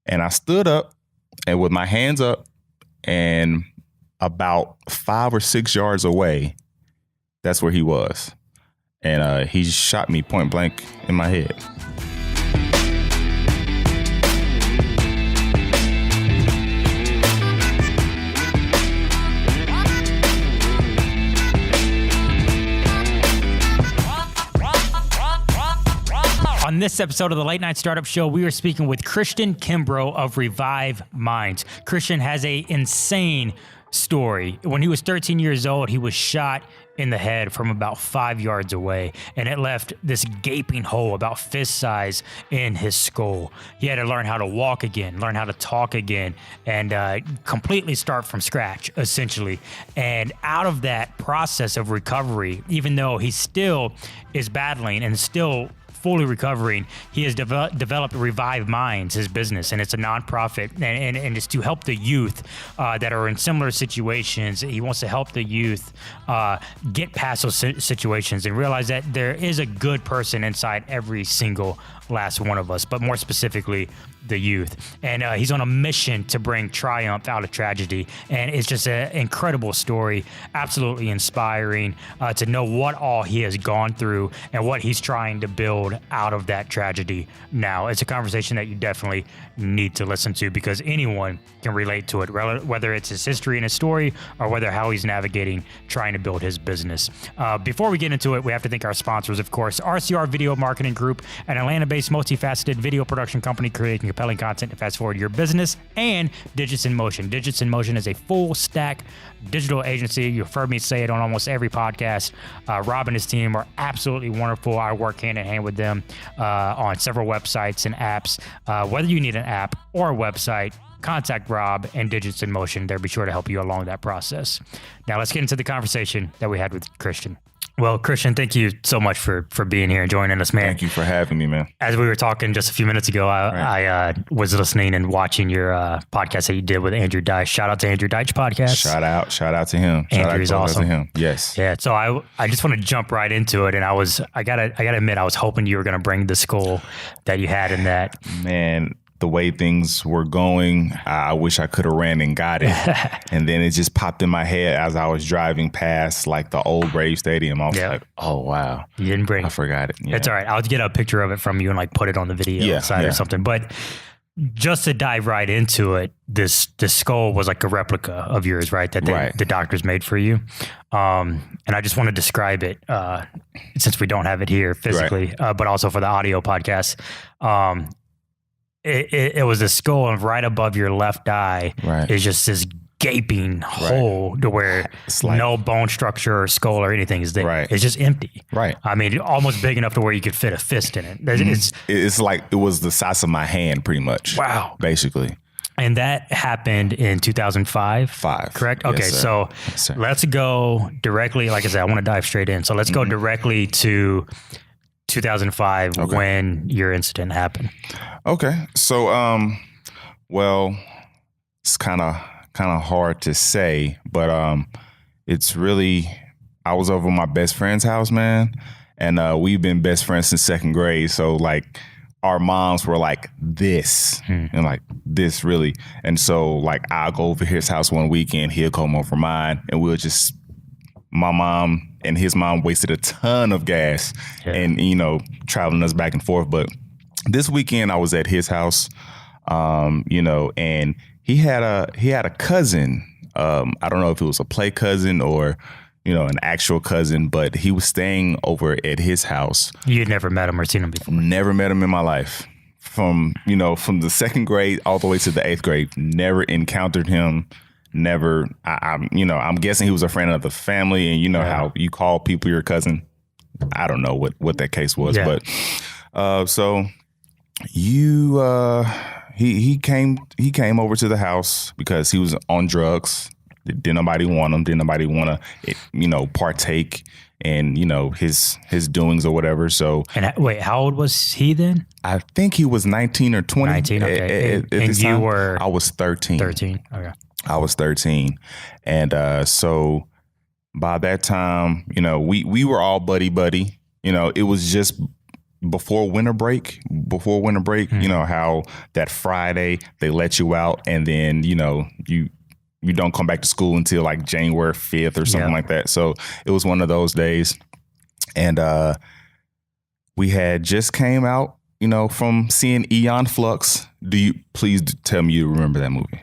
And I stood up and with my hands up, and about 5 or 6 yards away, that's where he was. And he shot me point blank in my head. On this episode of the Late Night Startup Show, we are speaking with Christian Kimbrough of Revive Minds. Christian has an insane story. When he was 13 years old, he was shot in the head from about 5 yards away, and it left this gaping hole about fist size in his skull. He had to learn how to walk again, learn how to talk again, and completely start from scratch, essentially. And out of that process of recovery, even though he still is battling and still fully recovering, he has developed Revive Minds, his business, and it's a nonprofit, and it's to help the youth that are in similar situations. He wants to help the youth get past those situations and realize that there is a good person inside every single last one of us, but more specifically, the youth. And he's on a mission to bring triumph out of tragedy. And it's just an incredible story, absolutely inspiring to know what all he has gone through and what he's trying to build out of that tragedy now. It's a conversation that you definitely need to listen to because anyone can relate to it, whether it's his history and his story or whether how he's navigating trying to build his business. Before we get into it, we have to thank our sponsors, of course, RCR Video Marketing Group, an Atlanta-based multifaceted video production company creating compelling content to fast forward your business, and Digits in Motion. Digits in Motion is a full stack digital agency. You've heard me say it on almost every podcast. Rob and his team are absolutely wonderful. I work hand in hand with them on several websites and apps. Whether you need an app or a website, contact Rob and Digits in Motion. They'll be sure to help you along that process. Now let's get into the conversation that we had with Christian. Well, Christian, thank you so much for being here and joining us, man. Thank you for having me, man. As we were talking just a few minutes ago, I was listening and watching your podcast that you did with Andrew Deitch. Shout out to Andrew Deitch podcast. Shout out to him. Andrew's awesome. To him. Yes. Yeah. So I just want to jump right into it, and I gotta admit, I was hoping you were gonna bring the skull that you had in that. Man, the way things were going, I wish I could have ran and got it. And then it just popped in my head as I was driving past like the old Brave Stadium. I was like, oh, wow. You didn't bring it. I forgot it. Yeah. It's all right. I'll get a picture of it from you and like put it on the video side or something. But just to dive right into it, this skull was like a replica of yours, right? That the doctors made for you. And I just want to describe it since we don't have it here physically, but also for the audio podcast. It was a skull, and right above your left eye is just this gaping hole to where like, no bone structure or skull or anything is there. It's just empty. I mean, almost big enough to where you could fit a fist in it. It's like it was the size of my hand, pretty much. Wow. Basically. And that happened in 2005? Correct? Okay, yes, so let's go directly, like I said, I want to dive straight in. So let's go directly to 2005 when your incident happened. Okay. So, well, it's kind of hard to say, but it's really, I was over my best friend's house, man. And we've been best friends since second grade. So like our moms were like this and like this really. And so like I'll go over his house one weekend, he'll come over mine, and we'll just, my mom and his mom wasted a ton of gas and, traveling us back and forth. But this weekend I was at his house, and he had a cousin. I don't know if it was a play cousin or, an actual cousin, but he was staying over at his house. You had never met him or seen him before? Never met him in my life. From the second grade all the way to the 8th grade, never encountered him. Never, I'm guessing he was a friend of the family, and how you call people your cousin. I don't know what that case was, but so he came over to the house because he was on drugs. Didn't nobody want him. Didn't nobody want to, partake in, his doings or whatever. So, and wait, how old was he then? I think he was 19 or 20. 19, okay. And you were? I was 13. 13, okay. I was 13. And so by that time, we were all buddy. It was just before winter break, you know, how that Friday they let you out and then, you know, you don't come back to school until like January 5th or something like that. So it was one of those days. And we had just came out, you know, from seeing Aeon Flux. Please tell me you remember that movie?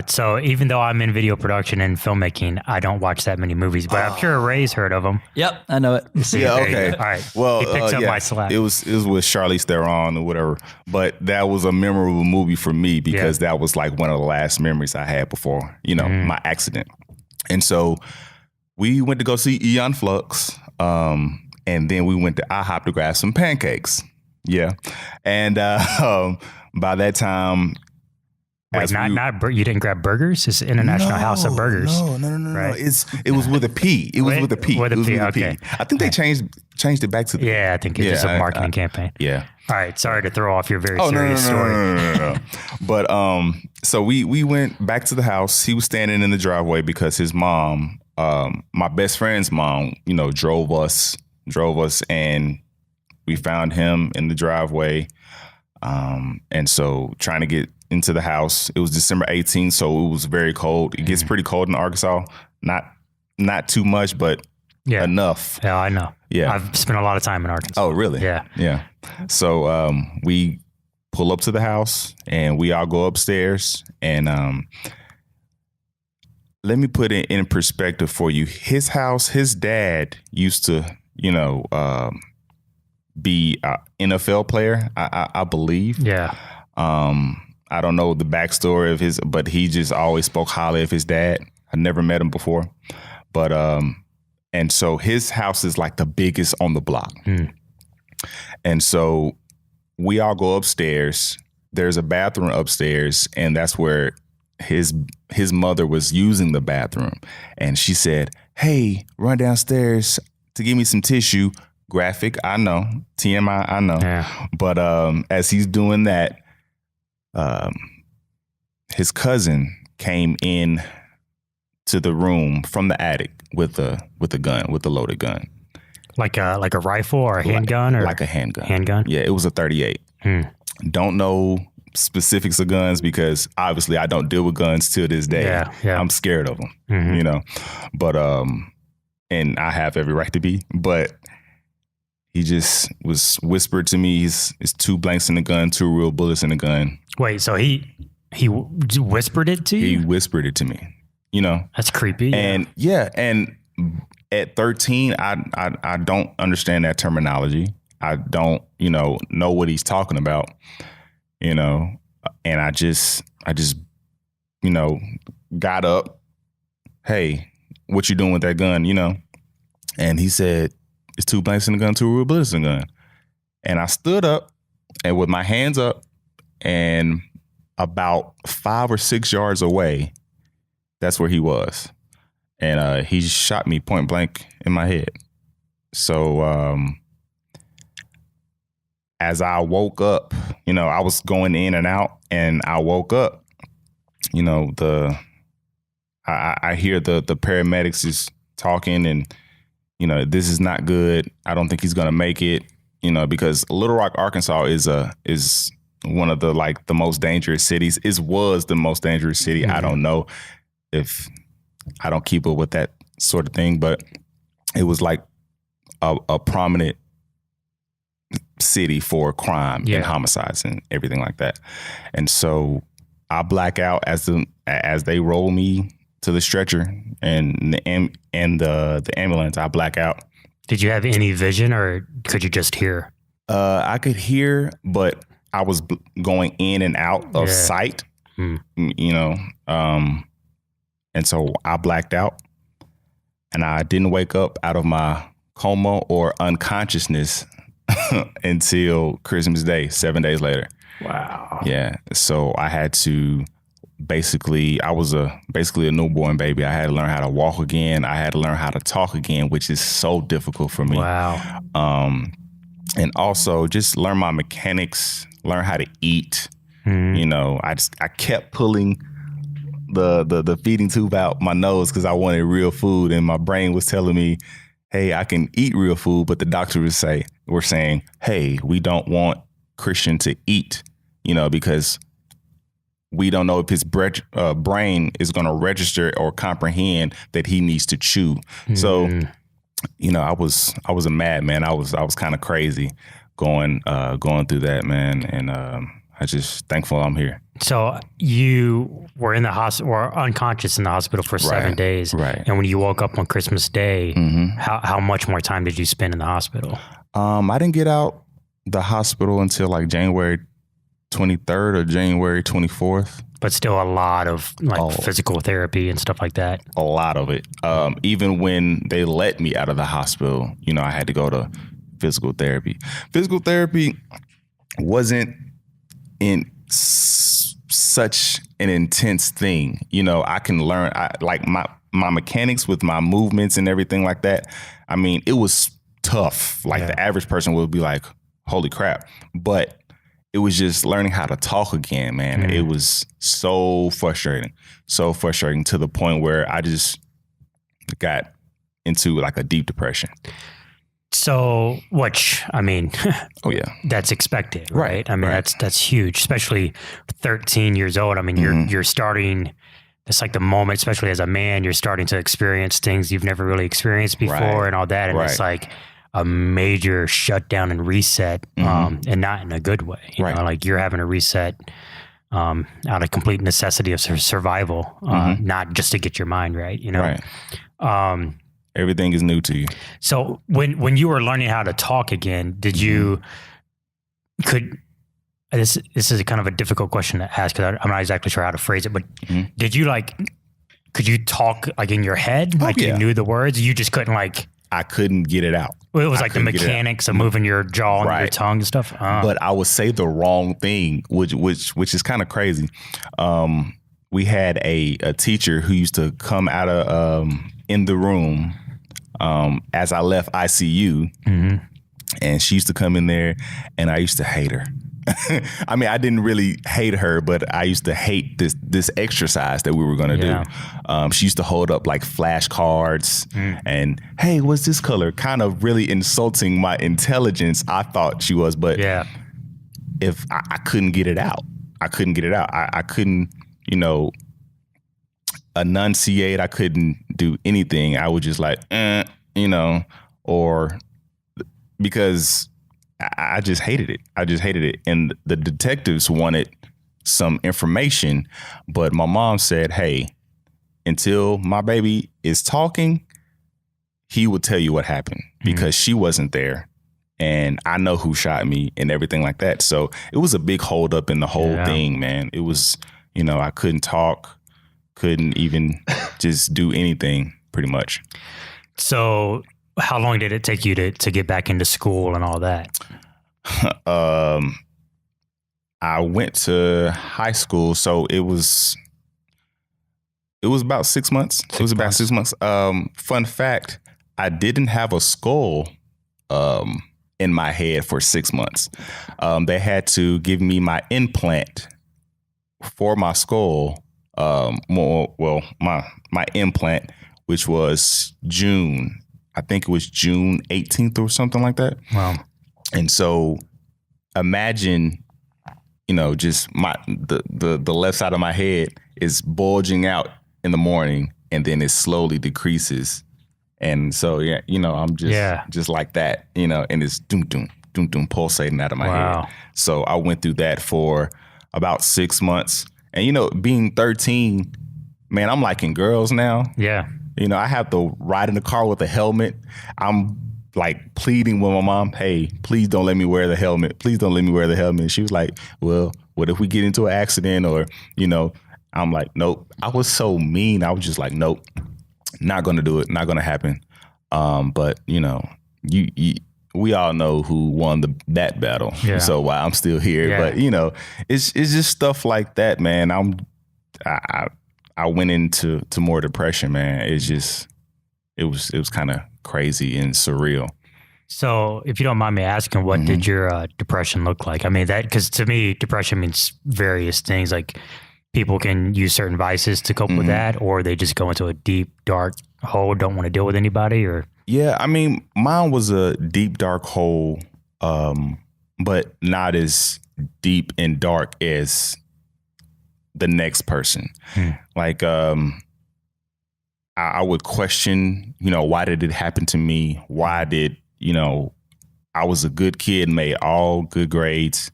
So even though I'm in video production and filmmaking, I don't watch that many movies, but I'm sure Ray's heard of them. Yep, I know it. Yeah, okay. All right. Well, he picks up my slack. It was with Charlize Theron or whatever, but that was a memorable movie for me because that was like one of the last memories I had before, you know, my accident. And so we went to go see Aeon Flux, and then we went to IHOP to grab some pancakes. Yeah, and by that time. Wait, you didn't grab burgers? It's International House of Burgers. No. Right? It was with a P. It was with a P. With a P, okay. I think they changed it back to the I think it's just a marketing campaign. Yeah. All right. Sorry to throw off your very serious story. No. But so we went back to the house. He was standing in the driveway because his mom, my best friend's mom, you know, drove us, and we found him in the driveway. And so trying to get into the house. It was December 18th, so it was very cold. It gets pretty cold in Arkansas. Not too much, but enough. Yeah, I know. Yeah. I've spent a lot of time in Arkansas. Oh, really? Yeah. Yeah. So we pull up to the house and we all go upstairs and let me put it in perspective for you. His house, his dad used to, you know, be an NFL player, I believe. Yeah. I don't know the backstory of his, but he just always spoke highly of his dad. I never met him before, but and so his house is like the biggest on the block. And so we all go upstairs. There's a bathroom upstairs, and that's where his mother was using the bathroom. And she said, "Hey, run downstairs to give me some tissue." Graphic, I know. TMI, I know. Yeah. But as he's doing that, his cousin came in to the room from the attic with a gun, with a loaded gun. Like a rifle or a handgun? Like a handgun. Handgun? Yeah, it was a 38. Don't know specifics of guns because obviously I don't deal with guns till this day. Yeah. I'm scared of them, you know. But and I have every right to be. But he just was whispered to me, it's 2 blanks in the gun, 2 real bullets in the gun. Wait, so he whispered it to you? He whispered it to me, you know. That's creepy. And and at 13, I don't understand that terminology. I don't, you know what he's talking about, you know. And I just, you know, got up. Hey, what you doing with that gun, you know? And he said, it's 2 blanks in the gun, 2 real bullets in the gun. And I stood up and with my hands up and about 5 or 6 yards away, that's where he was. And he shot me point blank in my head. So as I woke up, you know, I was going in and out and I woke up, you know, I hear the paramedics is talking and, you know, this is not good. I don't think he's going to make it, you know, because Little Rock, Arkansas is one of the the most dangerous cities. It was the most dangerous city. I don't know if I don't keep up with that sort of thing, but it was like a prominent city for crime and homicides and everything like that. And so I black out as they roll me to the stretcher and the ambulance. I black out. Did you have any vision or could you just hear? I could hear, but I was going in and out of sight, you know. And so I blacked out and I didn't wake up out of my coma or unconsciousness until Christmas Day, 7 days later. Wow. Yeah. So I had to I was basically a newborn baby. I had to learn how to walk again. I had to learn how to talk again, which is so difficult for me. Wow. And also just learn my mechanics, learn how to eat. You know, I kept pulling the feeding tube out my nose because I wanted real food, and my brain was telling me, hey, I can eat real food, but the doctor would say, were saying, hey, we don't want Christian to eat, because we don't know if his brain is going to register or comprehend that he needs to chew. So, I was a madman. I was kind of crazy going through that, man. And I just thankful I'm here. So you were in the hospital, or unconscious in the hospital for 7 days. Right. And when you woke up on Christmas Day, how much more time did you spend in the hospital? I didn't get out the hospital until like January 23rd or January 24th. But still a lot of physical therapy and stuff like that. A lot of it. Even when they let me out of the hospital, I had to go to physical therapy. Physical therapy wasn't in such an intense thing. I can learn like my mechanics with my movements and everything like that. I mean, it was tough. Like the average person would be like, holy crap. But it was just learning how to talk again, man. It was so frustrating to the point where I just got into like a deep depression. So, which, I mean, oh yeah, that's expected, right? I mean, that's huge, especially 13 years old. I mean, you're starting, it's like the moment, especially as a man, you're starting to experience things you've never really experienced before and all that. And it's like a major shutdown and reset, and not in a good way. You know, like you're having a reset out of complete necessity of survival, not just to get your mind right, Everything is new to you. So when you were learning how to talk again, did you this is a kind of a difficult question to ask because I'm not exactly sure how to phrase it, but did you could you talk like in your head? You knew the words, you just couldn't I couldn't get it out. It was like the mechanics of moving your jaw and your tongue and stuff. But I would say the wrong thing, which is kind of crazy. We had a teacher who used to come out of in the room as I left ICU, and she used to come in there, and I used to hate her. I mean, I didn't really hate her, but I used to hate this exercise that we were going to do. She used to hold up like flashcards and, hey, what's this color? Kind of really insulting my intelligence. I thought she was, but if I couldn't get it out, I couldn't, enunciate. I couldn't do anything. I would just or because I just hated it. And the detectives wanted some information, but my mom said, hey, until my baby is talking, he will tell you what happened because she wasn't there. And I know who shot me and everything like that. So it was a big hold up in the whole thing, man. It was, I couldn't talk, couldn't even just do anything pretty much. So how long did it take you to get back into school and all that? I went to high school, so it was about 6 months. It was about 6 months. Fun fact, I didn't have a skull in my head for 6 months. They had to give me my implant for my skull. My implant, which was June. I think it was June 18th or something like that. Wow. And so imagine, just the left side of my head is bulging out in the morning and then it slowly decreases. And so, I'm just like that, and it's doom, doom, doom, doom pulsating out of my head. So I went through that for about 6 months. And, being 13, man, I'm liking girls now. Yeah. I have to ride in the car with a helmet. I'm like pleading with my mom, hey, please don't let me wear the helmet. Please don't let me wear the helmet. And she was like, well, what if we get into an accident? Or, I'm like, nope. I was so mean. I was just like, nope, not going to do it. Not going to happen. But, we all know who won that battle. Yeah. So while I'm still here, but it's just stuff like that, man. I went into more depression, man. It was kind of crazy and surreal. So if you don't mind me asking, what did your depression look like? I mean, because to me, depression means various things. Like people can use certain vices to cope with that, or they just go into a deep, dark hole, don't want to deal with anybody, or... Yeah, I mean, mine was a deep, dark hole but not as deep and dark as the next person. Like, I would question, why did it happen to me? Why did, I was a good kid, made all good grades,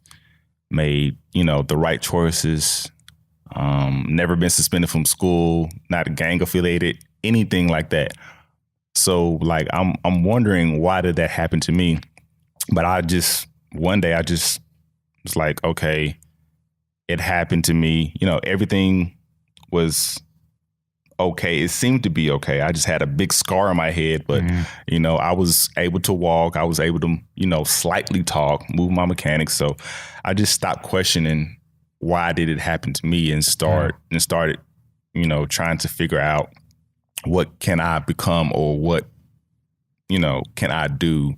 made, the right choices, never been suspended from school, not gang affiliated, anything like that. So like, I'm wondering, why did that happen to me? But one day I just was like, okay, it happened to me. Everything was okay. It seemed to be okay. I just had a big scar on my head, but I was able to walk. I was able to, slightly talk, move my mechanics. So I just stopped questioning why did it happen to me and started, trying to figure out what can I become or what, can I do?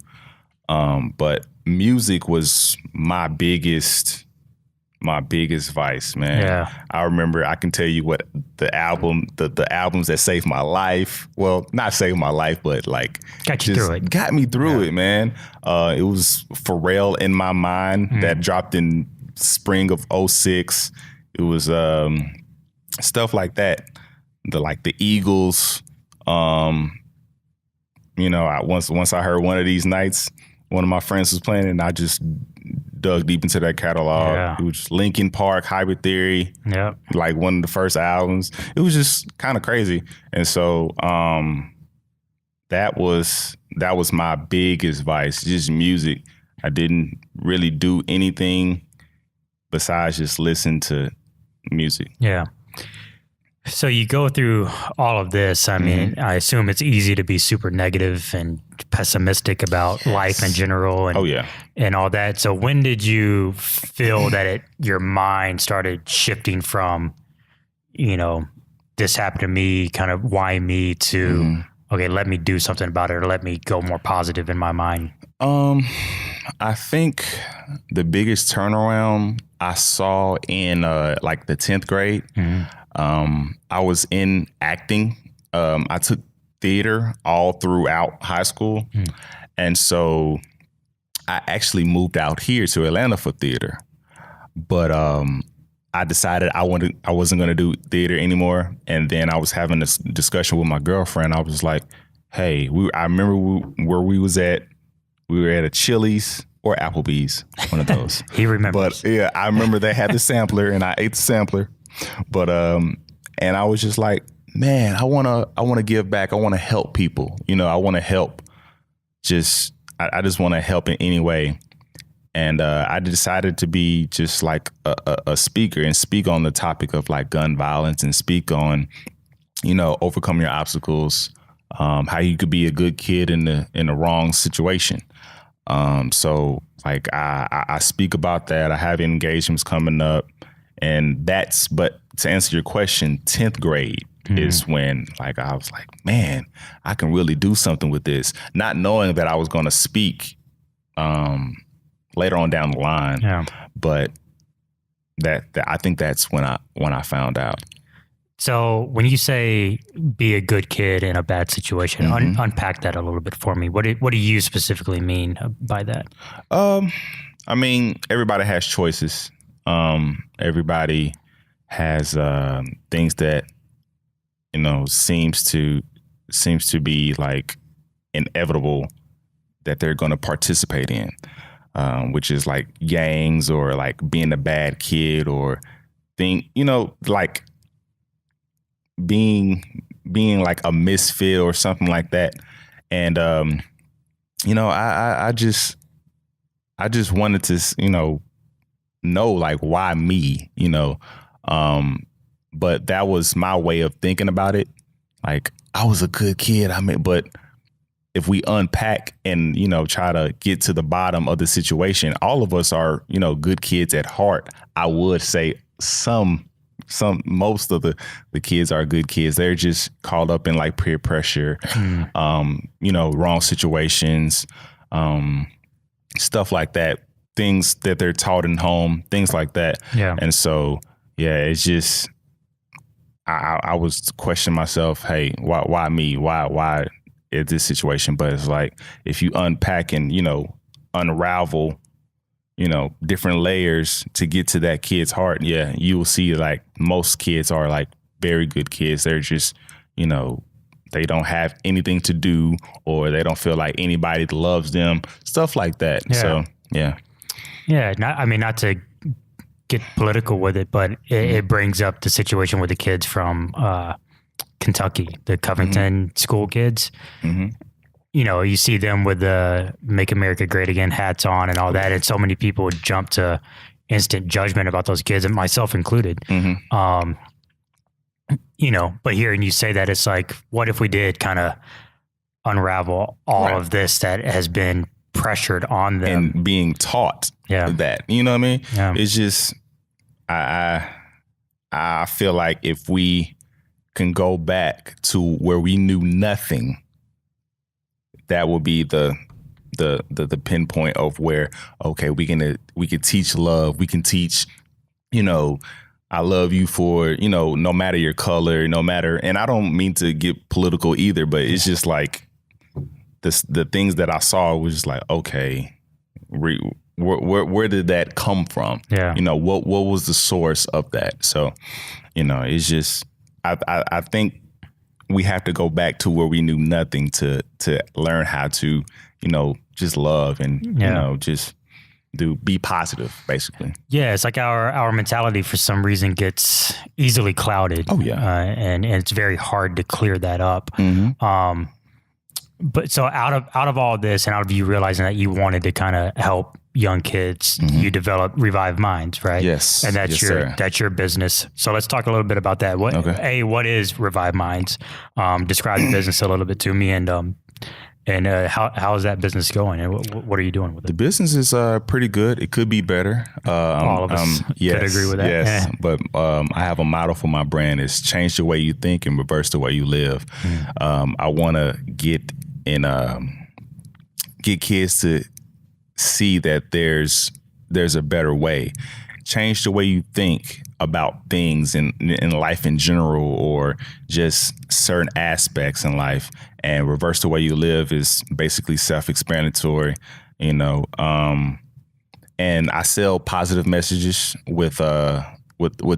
But music was my biggest vice, man. Yeah. I remember, I can tell you what the albums that saved my life. Well, not saved my life, but like got you through it. Got me through it, man. It was Pharrell In My Mind that dropped in spring of 06. It was stuff like that. The Eagles. Once I heard One of These Nights, one of my friends was playing it, and I just dug deep into that catalog. Yeah. It was Linkin Park, Hybrid Theory, like one of the first albums. It was just kind of crazy. And so that was my biggest vice, just music. I didn't really do anything besides just listen to music. Yeah. So you go through all of this. I mean, I assume it's easy to be super negative and pessimistic about life in general and and all that. So when did you feel that your mind started shifting from, this happened to me, kind of why me, to okay, let me do something about it, or let me go more positive in my mind? I think the biggest turnaround I saw in like the 10th grade. I was in acting. I took theater all throughout high school. And so I actually moved out here to Atlanta for theater. But I decided I wasn't going to do theater anymore. And then I was having this discussion with my girlfriend. I was like, hey, I remember where we was at. We were at a Chili's or Applebee's, one of those. He remembers. But yeah, I remember they had the sampler and I ate the sampler. But and I was just like, man, I wanna give back. I wanna help people. I wanna help. I just wanna help in any way. And I decided to be just like a speaker and speak on the topic of like gun violence and speak on, overcome your obstacles, how you could be a good kid in the wrong situation. So like I speak about that. I have engagements coming up. And but to answer your question, 10th grade is when like I was like, man, I can really do something with this. Not knowing that I was going to speak later on down the line. Yeah. But that I think that's when I found out. So when you say be a good kid in a bad situation, unpack that a little bit for me. What do you specifically mean by that? I mean, everybody has choices. Everybody has things that seems to be like inevitable that they're going to participate in, which is like gangs or like being a bad kid or like being like a misfit or something like that. And I just wanted to know like why me, but that was my way of thinking about it. Like I was a good kid. But if we unpack and, try to get to the bottom of the situation, all of us are, good kids at heart. I would say most of the kids are good kids. They're just caught up in like peer pressure, wrong situations, stuff like that. Things that they're taught in home, things like that. Yeah. And so, it's just, I was questioning myself, hey, why me? Why in this situation? But it's like, if you unpack and, unravel, different layers to get to that kid's heart, yeah, you will see like most kids are like very good kids. They're just, they don't have anything to do, or they don't feel like anybody loves them, stuff like that. Yeah. So, yeah. Yeah. Not to get political with it, but it brings up the situation with the kids from Kentucky, the Covington school kids. You see them with the Make America Great Again hats on and all that. And so many people would jump to instant judgment about those kids, and myself included. But hearing you say that, it's like, what if we did kind of unravel all of this that has been pressured on them and being taught that, you know what I mean? Yeah. It's just, I feel like if we can go back to where we knew nothing, that will be the pinpoint of where, okay, we can teach love. We can teach, I love you for, no matter your color, no matter, and I don't mean to get political either, but it's just like the things that I saw was just like, okay, where did that come from? Yeah. What was the source of that? So, it's just, I think we have to go back to where we knew nothing to learn how to, just love and, just be positive, basically. Yeah. It's like our mentality for some reason gets easily clouded. Oh, yeah. And it's very hard to clear that up. But so out of all this, and out of you realizing that you wanted to kind of help young kids, you developed Revive Minds, right? Yes. And that's sir. that's your business. So let's talk a little bit about that. What is Revive Minds? Describe the business a little bit to me, and how is that business going, and what are you doing with it? The business is pretty good. It could be better. All of us could agree with that. Yes, but I have a motto for my brand: is change the way you think and reverse the way you live. I want to get kids to see that there's a better way. Change the way you think about things in life in general, or just certain aspects in life, and reverse the way you live is basically self-explanatory, And I sell positive messages with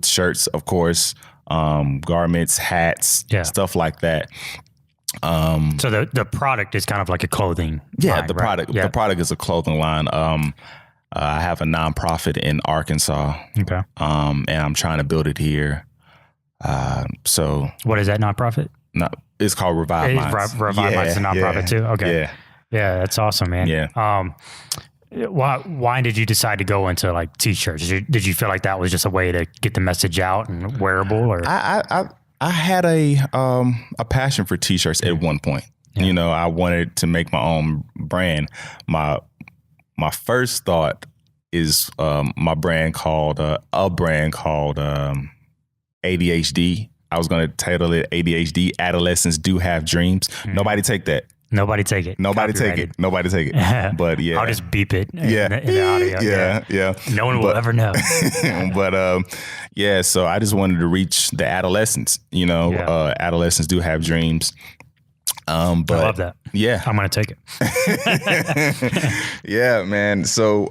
shirts, of course, garments, hats, stuff like that. So the product is kind of like a clothing line, the product. Yeah. The product is a clothing line. I have a nonprofit in Arkansas. Okay. And I'm trying to build it here. So what is that nonprofit? No, it's called Revive Minds. Revive Minds is a nonprofit too. Okay. Yeah, that's awesome, man. Yeah. Why did you decide to go into like t-shirts? Did you feel like that was just a way to get the message out and wearable, or? I had a passion for t-shirts at one point. Yeah. I wanted to make my own brand. My first thought is my brand called ADHD. I was going to title it ADHD. Adolescents Do Have Dreams. Nobody take that. Nobody take it. Nobody take it. Nobody take it. But yeah, I'll just beep it. In the audio. Yeah. No one will ever know. But so I just wanted to reach the adolescents. Adolescents do have dreams. But I love that. Yeah, I'm gonna take it. Yeah, man. So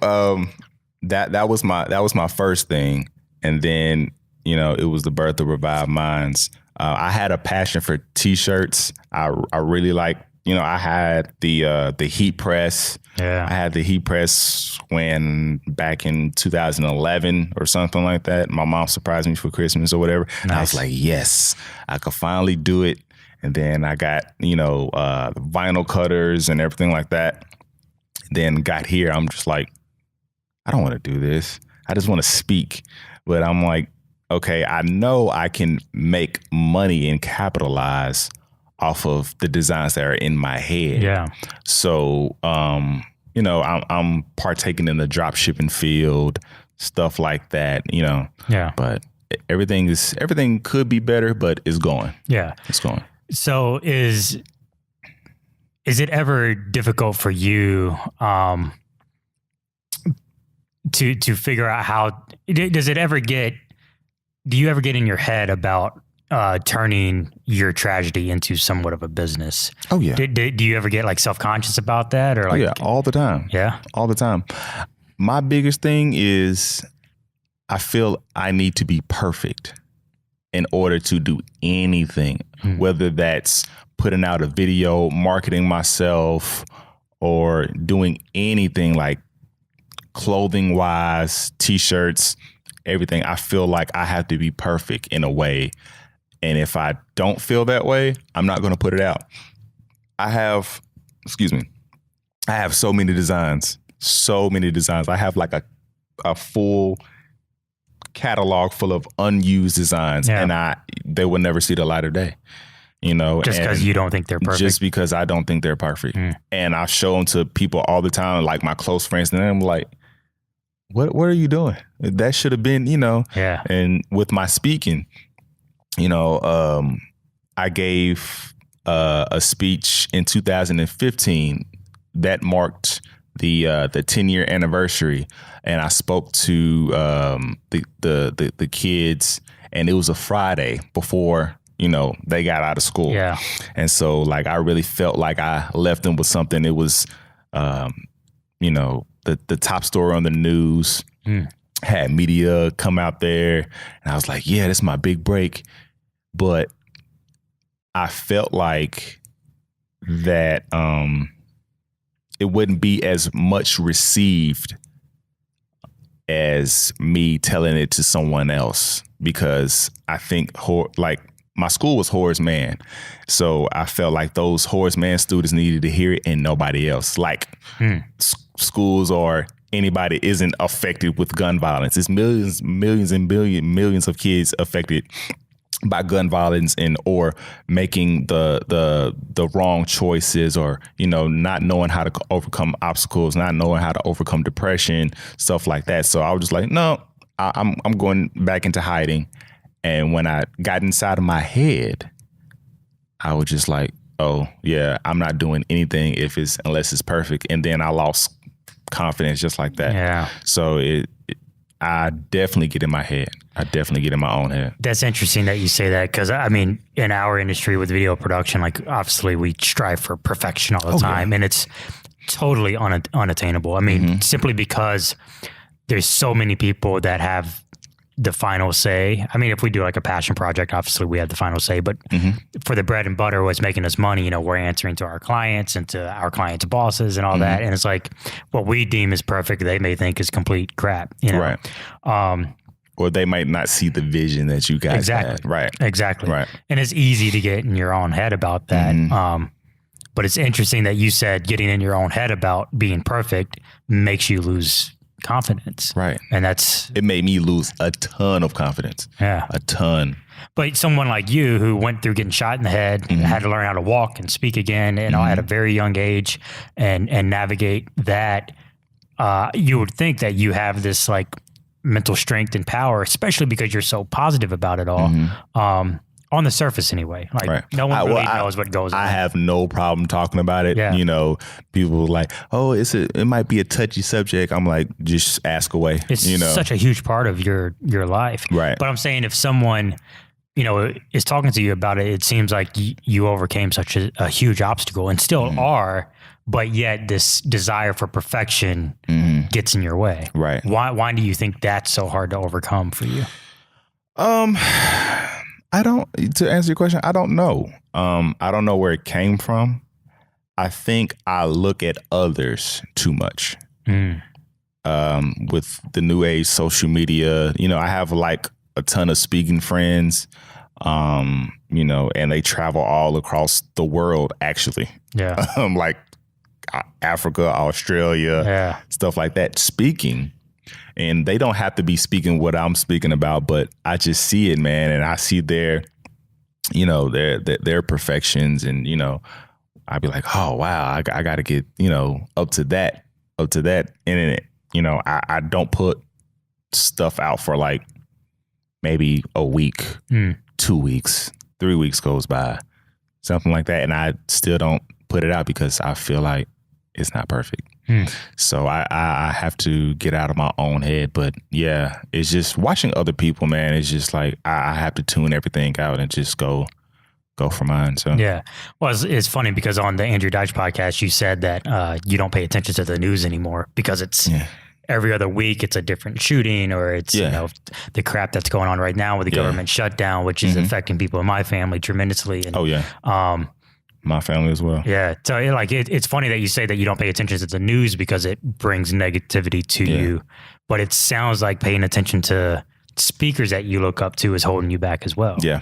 that was my first thing, and then it was the birth of Revive Minds. I had a passion for t-shirts. I really like. I had the heat press. Yeah. I had the heat press back in 2011 or something like that. My mom surprised me for Christmas or whatever. Nice. And I was like, yes, I could finally do it. And then I got, vinyl cutters and everything like that. Then got here. I'm just like, I don't want to do this. I just want to speak. But I'm like, okay, I know I can make money and capitalize off of the designs that are in my head. Yeah. So, I'm partaking in the drop shipping field, stuff like that, Yeah. But everything could be better, but it's going. Yeah. It's going. So is it ever difficult for you to figure out how do you ever get in your head about turning your tragedy into somewhat of a business. Oh yeah. Do you ever get like self-conscious about that, or like? Oh yeah, all the time. Yeah, all the time. My biggest thing is I feel I need to be perfect in order to do anything, whether that's putting out a video, marketing myself, or doing anything like clothing wise, t-shirts, everything. I feel like I have to be perfect in a way. And if I don't feel that way, I'm not going to put it out. I have so many designs. I have like a full catalog full of unused designs, and they will never see the light of day. Just because you don't think they're perfect. Just because I don't think they're perfect. And I show them to people all the time, like my close friends, and I'm like, what are you doing? That should have been, Yeah. And with my speaking, I gave a speech in 2015 that marked the 10-year anniversary, and I spoke to the kids, and it was a Friday before they got out of school. Yeah. And so like I really felt like I left them with something. It was the top story on the news. Had media come out there, and I was like, yeah, this is my big break. But I felt like that it wouldn't be as much received as me telling it to someone else, because I think my school was Horace Mann. So I felt like those Horace Mann students needed to hear it and nobody else. Like schools or anybody isn't affected with gun violence. It's millions of kids affected by gun violence or making the wrong choices, or not knowing how to overcome obstacles, not knowing how to overcome depression, stuff like that. So I was just like, no, I'm going back into hiding. And when I got inside of my head, I was just like, oh yeah, I'm not doing anything unless it's perfect. And then I lost confidence just like that. Yeah. So I definitely get in my head. I definitely get in my own head. That's interesting that you say that, because I mean, in our industry with video production, like obviously we strive for perfection all the time, and it's totally unattainable. I mean, simply because there's so many people that have the final say. I mean, if we do like a passion project, obviously we have the final say, but for the bread and butter, what's making us money, we're answering to our clients and to our clients' bosses and all that. And it's like what we deem as perfect, they may think is complete crap, Right. Or they might not see the vision that you guys had. Right. Exactly. Right. And it's easy to get in your own head about that. But it's interesting that you said getting in your own head about being perfect makes you lose confidence. Right. And it made me lose a ton of confidence. Yeah. A ton. But someone like you who went through getting shot in the head, had to learn how to walk and speak again, at a very young age and navigate that, you would think that you have this like mental strength and power, especially because you're so positive about it all. On the surface anyway. Like no one really knows what goes on. I have no problem talking about it. Yeah. People are like, oh, it might be a touchy subject. I'm like, just ask away. It's such a huge part of your life. Right. But I'm saying if someone, is talking to you about it, it seems like you overcame such a huge obstacle and still are, but yet this desire for perfection gets in your way. Right. Why do you think that's so hard to overcome for you? To answer your question, I don't know. I don't know where it came from. I think I look at others too much. With the new age social media, I have like a ton of speaking friends, and they travel all across the world actually. Yeah. Like Africa, Australia, stuff like that, speaking. And they don't have to be speaking what I'm speaking about, but I just see it, man. And I see their perfections, and, I'd be like, oh, wow, I got to get, up to that. And, I don't put stuff out for like maybe a week, 2 weeks, 3 weeks goes by, something like that. And I still don't put it out because I feel like it's not perfect. So I have to get out of my own head. But yeah, it's just watching other people, man. It's just like I have to tune everything out and just go for mine. So Yeah. Well, it's funny because on the Andrew Deitch podcast, you said that you don't pay attention to the news anymore because it's every other week it's a different shooting, or it's the crap that's going on right now with the government shutdown, which is affecting people in my family tremendously. And, my family as well. Yeah. So it's funny that you say that you don't pay attention to the news because it brings negativity to you, but it sounds like paying attention to speakers that you look up to is holding you back as well. Yeah.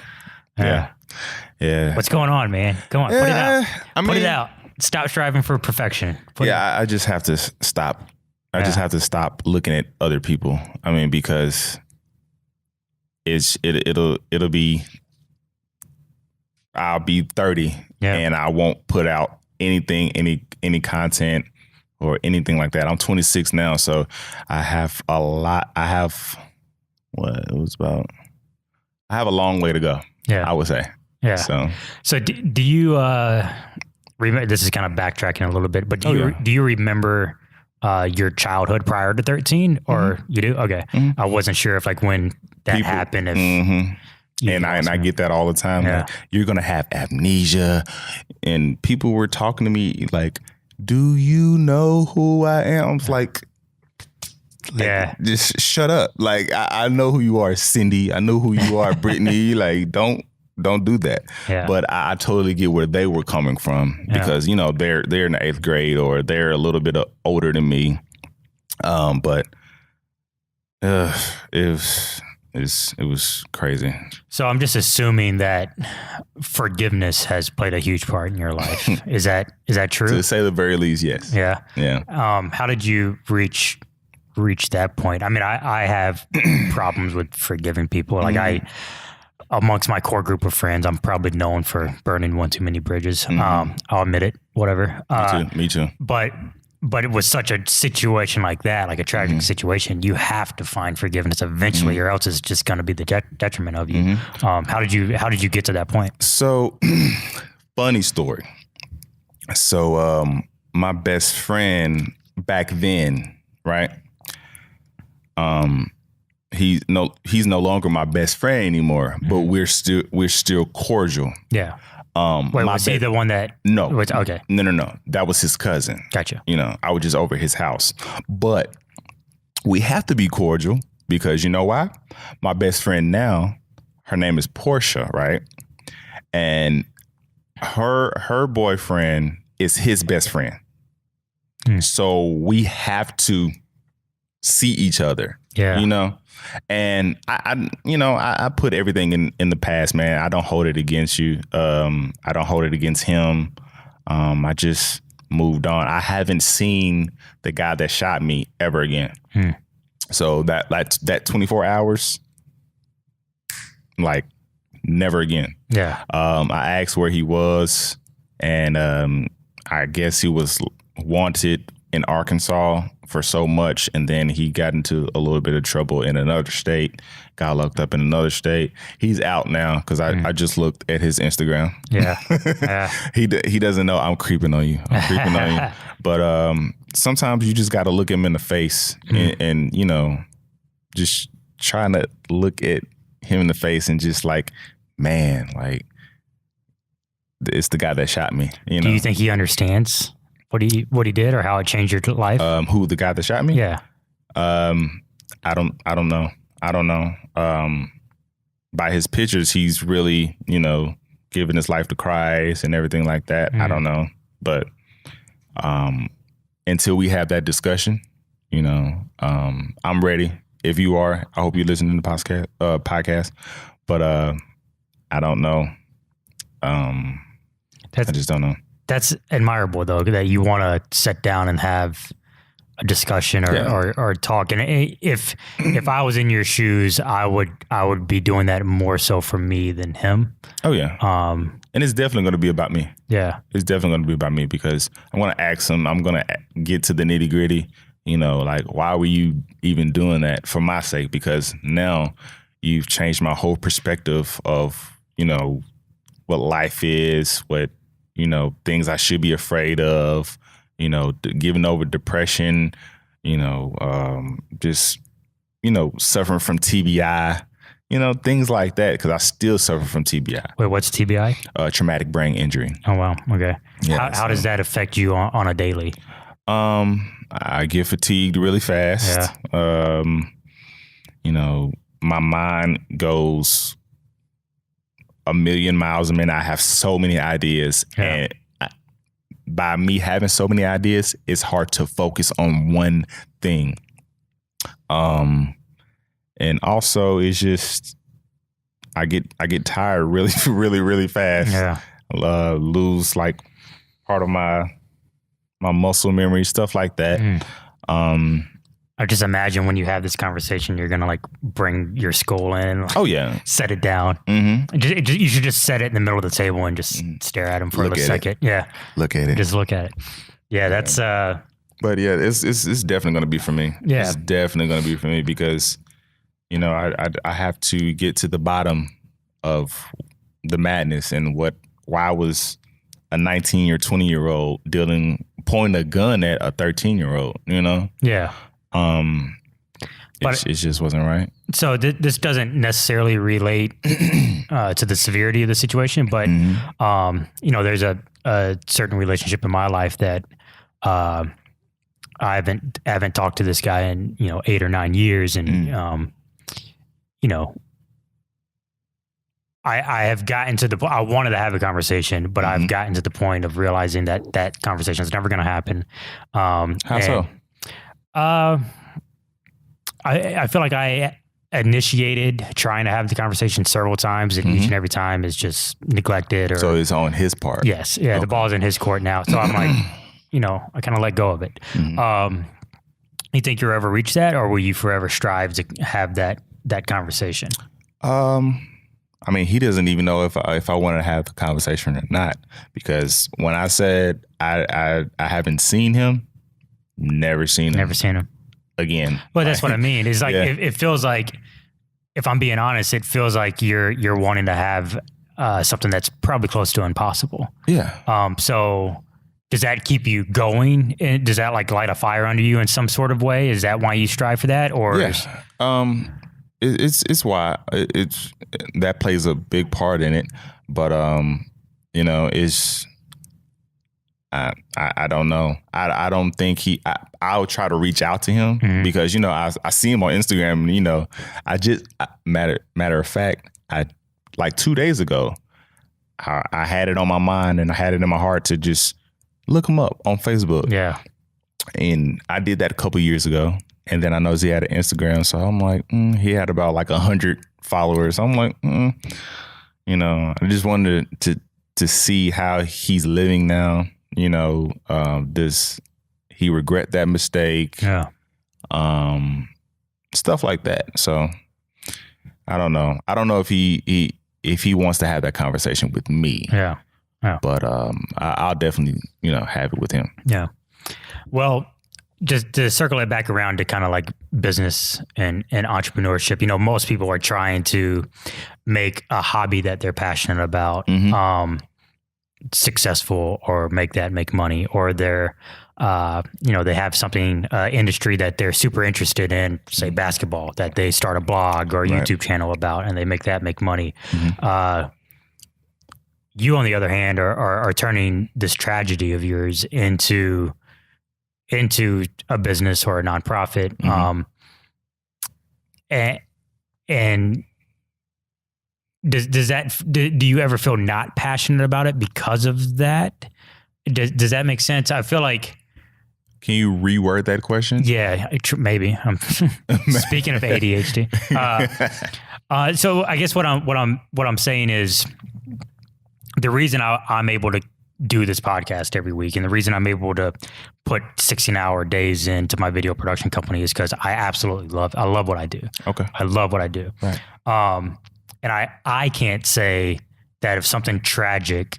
What's going on, man? Come on, put it out. Put it out. Stop striving for perfection. I just have to stop. I just have to stop looking at other people. I mean, because it'll be, I'll be 30 and I won't put out anything, any content or anything like that. I'm 26 now, so I have a lot. I have a long way to go. Yeah, I would say. Yeah. So do you remember? This is kind of backtracking a little bit, but do you remember your childhood prior to 13, or you do? Okay, I wasn't sure if when that happened. If and I get that all the time. Like, you're gonna have amnesia, and people were talking to me like, "Do you know who I am?" I'm like, just shut up. Like I know who you are, Cindy. I know who you are, Brittany. Like don't do that. Yeah. But I totally get where they were coming from because they're in the 8th grade or they're a little bit older than me. But it was crazy. So I'm just assuming that forgiveness has played a huge part in your life. Is that true? To say the very least, yes. Yeah. Yeah. How did you reach that point? I mean, I have problems with forgiving people. Like amongst my core group of friends, I'm probably known for burning one too many bridges. I'll admit it, whatever. Me too. But it was such a situation like that, like a tragic situation, you have to find forgiveness eventually or else it's just going to be the detriment of you. How did you get to that point? So funny story. So my best friend back then, right? He's no longer my best friend anymore, but we're still cordial. Yeah. Wait, was he the one that? No. Okay. No. That was his cousin. Gotcha. I was just over his house, but we have to be cordial because you know why? My best friend now, her name is Portia, right? And her boyfriend is his best friend. So we have to see each other. Yeah. And I put everything in the past, man. I don't hold it against you. I don't hold it against him. I just moved on. I haven't seen the guy that shot me ever again. So that 24 hours, like never again. Yeah. I asked where he was, and I guess he was wanted in Arkansas for so much, and then he got into a little bit of trouble in another state, got locked up in another state. He's out now because I just looked at his Instagram. Yeah. He doesn't know I'm creeping on you. But sometimes you just got to look him in the face and just trying to look at him in the face and just like, man, like it's the guy that shot me. Do you think he understands what he did or how it changed your life? Who, the guy that shot me? Yeah. I don't know. By his pictures, he's really, giving his life to Christ and everything like that. I don't know. But until we have that discussion, I'm ready. If you are, I hope you listen to the podcast. But I don't know. I just don't know. That's admirable, though, that you want to sit down and have a discussion or talk. And if I was in your shoes, I would be doing that more so for me than him. Oh yeah. And it's definitely going to be about me. Yeah. It's definitely going to be about me because I'm going to ask him. I'm going to get to the nitty gritty. Like, why were you even doing that for my sake? Because now you've changed my whole perspective of what life is, what things I should be afraid of, giving over depression, just, suffering from TBI, things like that. Because I still suffer from TBI. Wait, what's TBI? Traumatic brain injury. Oh, wow. Okay. Yeah, how does that affect you on a daily? I get fatigued really fast. Yeah. My mind goes a million miles a minute. I have so many ideas. Yeah. And by me having so many ideas, it's hard to focus on one thing. And also it's just, I get tired really, really, really fast. Yeah. Lose like part of my muscle memory, stuff like that. I just imagine when you have this conversation, you're going to like bring your skull in. Oh yeah. Set it down. Mm-hmm. You should just set it in the middle of the table and just stare at him for a second. Yeah. Look at it. Just look at it. Yeah. That's, but yeah, it's definitely going to be for me. Yeah. It's definitely going to be for me because, I have to get to the bottom of the madness and why I was a 19 or 20-year-old pointing a gun at a 13-year-old, Yeah. But it just wasn't right. So this doesn't necessarily relate to the severity of the situation, but there's a certain relationship in my life that I haven't talked to this guy in 8 or 9 years, and I have gotten to the point. I wanted to have a conversation, but I've gotten to the point of realizing that conversation is never going to happen. How so? I feel like I initiated trying to have the conversation several times, and each and every time is just neglected. So it's on his part. Yes. Yeah. Okay. The ball's in his court now. So I'm like, I kind of let go of it. You think you'll ever reach that, or will you forever strive to have that conversation? I mean, he doesn't even know if I want to have the conversation or not, because when I said I haven't seen him, never seen him again. Well, that's what I mean. It's like, it feels like, if I'm being honest, it feels like you're wanting to have something that's probably close to impossible. Yeah. So does that keep you going? And does that like light a fire under you in some sort of way? Is that why you strive for that? Or it's why that plays a big part in it. But it's I don't know. I don't think I'll try to reach out to him because I see him on Instagram, and I just matter of fact, I like 2 days ago I had it on my mind and I had it in my heart to just look him up on Facebook. Yeah. And I did that a couple years ago. And then I noticed he had an Instagram. So I'm like, he had about like 100 followers. I'm like, I just wanted to see how he's living now. Does he regret that mistake? Yeah. Stuff like that. So I don't know. I don't know if he wants to have that conversation with me. Yeah. Yeah. But I'll definitely, have it with him. Yeah. Well, just to circle it back around to kind of like business and entrepreneurship, most people are trying to make a hobby that they're passionate about successful, or make money, or they're they have something industry that they're super interested in, say basketball, that they start a blog or YouTube channel about, and they make money. You, on the other hand, are turning this tragedy of yours into a business or a nonprofit. And do you ever feel not passionate about it because of that? Does that make sense? I feel like. Can you reword that question? Yeah, maybe. I'm speaking of ADHD. So I guess what I'm saying is, the reason I'm able to do this podcast every week, and the reason I'm able to put 16-hour days into my video production company, is because I absolutely love what I do. Okay. I love what I do. Right. And I can't say that if something tragic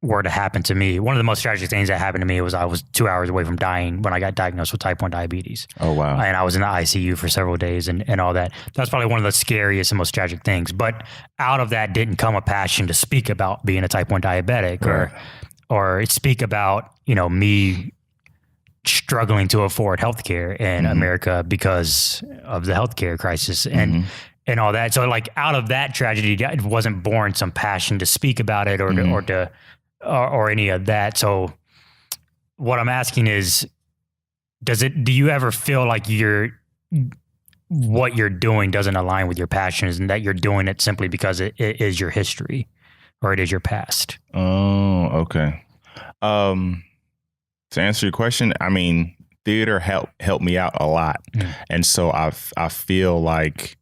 were to happen to me, one of the most tragic things that happened to me was I was 2 hours away from dying when I got diagnosed with type 1 diabetes. Oh, wow. And I was in the ICU for several days and all that. That's probably one of the scariest and most tragic things. But out of that didn't come a passion to speak about being a type 1 diabetic, or speak about, me struggling to afford healthcare in America because of the healthcare crisis and all that. So like out of that tragedy, it wasn't born some passion to speak about it or any of that. So what I'm asking is, do you ever feel like what you're doing doesn't align with your passions and that you're doing it simply because it is your history or it is your past? Oh, okay. To answer your question, I mean, theater helped me out a lot. And so I feel like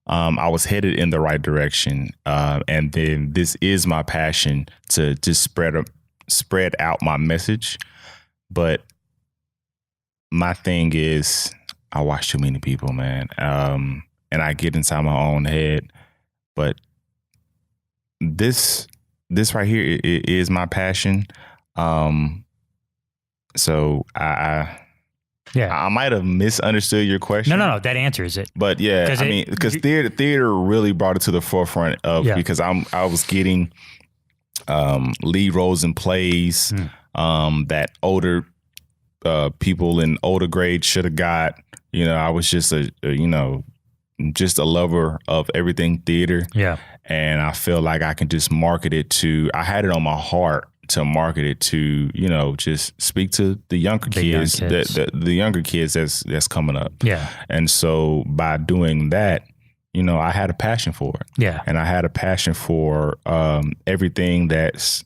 I was headed in the right direction. And then this is my passion to just spread out my message. But my thing is, I watch too many people, man. And I get inside my own head. But this right here is my passion. So I might have misunderstood your question. No, that answers it. But yeah, because theater really brought it to the forefront of because I was getting lead roles in plays that older people in older grades should have got. You know, I was just just a lover of everything theater. Yeah. And I feel like I can just market it I had it on my heart to market it to, just speak to the younger kids, the younger kids that's coming up. Yeah. And so by doing that, I had a passion for it. Yeah. And I had a passion for everything that's,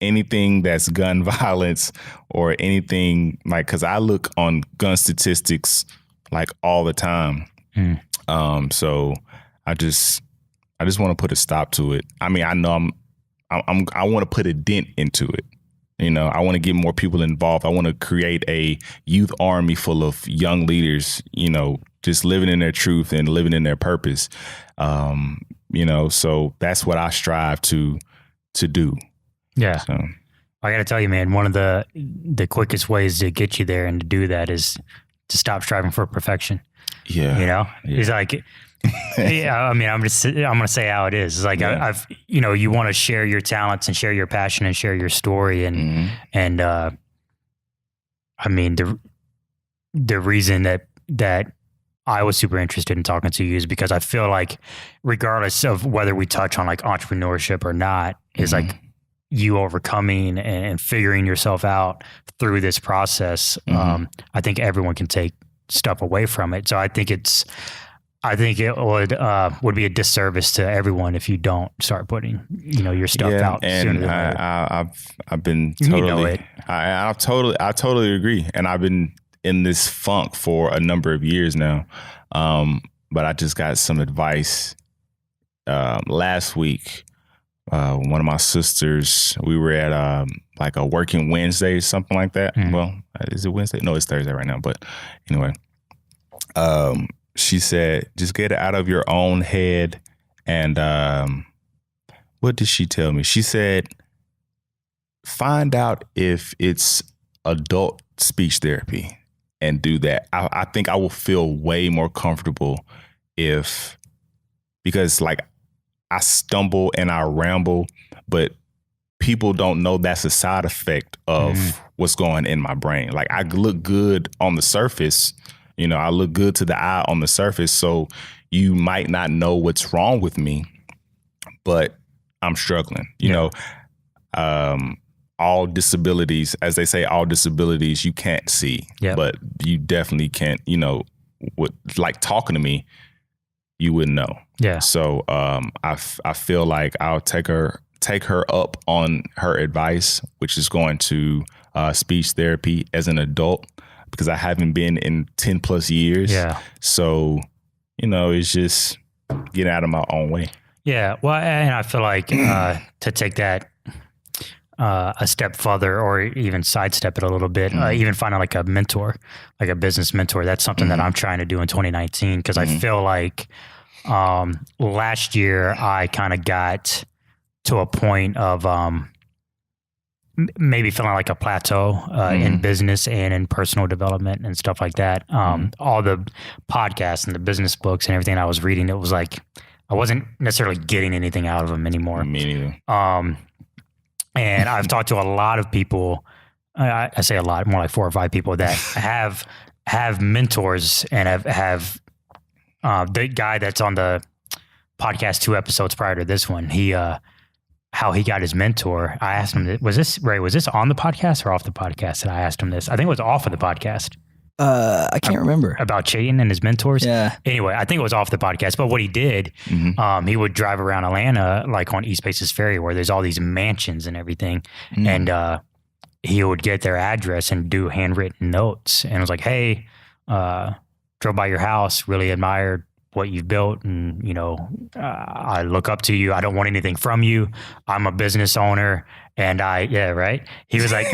anything that's gun violence or anything like, because I look on gun statistics like all the time. So I just want to put a stop to it. I mean, I know I want to put a dent into it. I want to get more people involved. I want to create a youth army full of young leaders, just living in their truth and living in their purpose. So that's what I strive to do. Yeah. So. I got to tell you, man, one of the quickest ways to get you there and to do that is to stop striving for perfection. Yeah. It's like, I mean, I'm going to say how it is. It's like, you want to share your talents and share your passion and share your story. And I mean, the reason that I was super interested in talking to you is because I feel like regardless of whether we touch on like entrepreneurship or not, is like you overcoming and figuring yourself out through this process. I think everyone can take stuff away from it. So I think it would be a disservice to everyone if you don't start putting, your stuff out. And I've been totally, I totally agree. And I've been in this funk for a number of years now. But I just got some advice, last week. One of my sisters, we were at like a working Wednesday or something like that. Well, is it Wednesday? No, it's Thursday right now. But anyway, she said, just get it out of your own head. And what did she tell me? She said, find out if it's adult speech therapy and do that. I think I will feel way more comfortable because like, I stumble and I ramble, but people don't know that's a side effect of what's going in my brain. Like I look good on the surface, I look good to the eye on the surface. So you might not know what's wrong with me, but I'm struggling, all disabilities, as they say, all disabilities you can't see, but you definitely can't, like talking to me, you wouldn't know. Yeah. So I feel like I'll take her up on her advice, which is going to speech therapy as an adult, because I haven't been in 10 plus years. Yeah. So, it's just getting out of my own way. Yeah. Well, and I feel like to take that a step further or even sidestep it a little bit, even finding like a mentor, like a business mentor. That's something that I'm trying to do in 2019 because I feel like last year I kind of got to a point of maybe feeling like a plateau in business and in personal development and stuff like that. All the podcasts and the business books and everything I was reading, it was like I wasn't necessarily getting anything out of them anymore. Me neither. And I've talked to a lot of people. I say a lot, more like 4 or 5 people that have mentors and have the guy that's on the podcast 2 episodes prior to this one. He how he got his mentor. I asked him, was this on the podcast or off the podcast? And I asked him this. I think it was off of the podcast. I can't remember. About Chayton and his mentors. Yeah. Anyway, I think it was off the podcast, but what he did, he would drive around Atlanta, like on East Paces Ferry, where there's all these mansions and everything. And he would get their address and do handwritten notes. And it was like, hey, drove by your house, really admired what you've built, and I look up to you. I don't want anything from you. I'm a business owner, and he was like,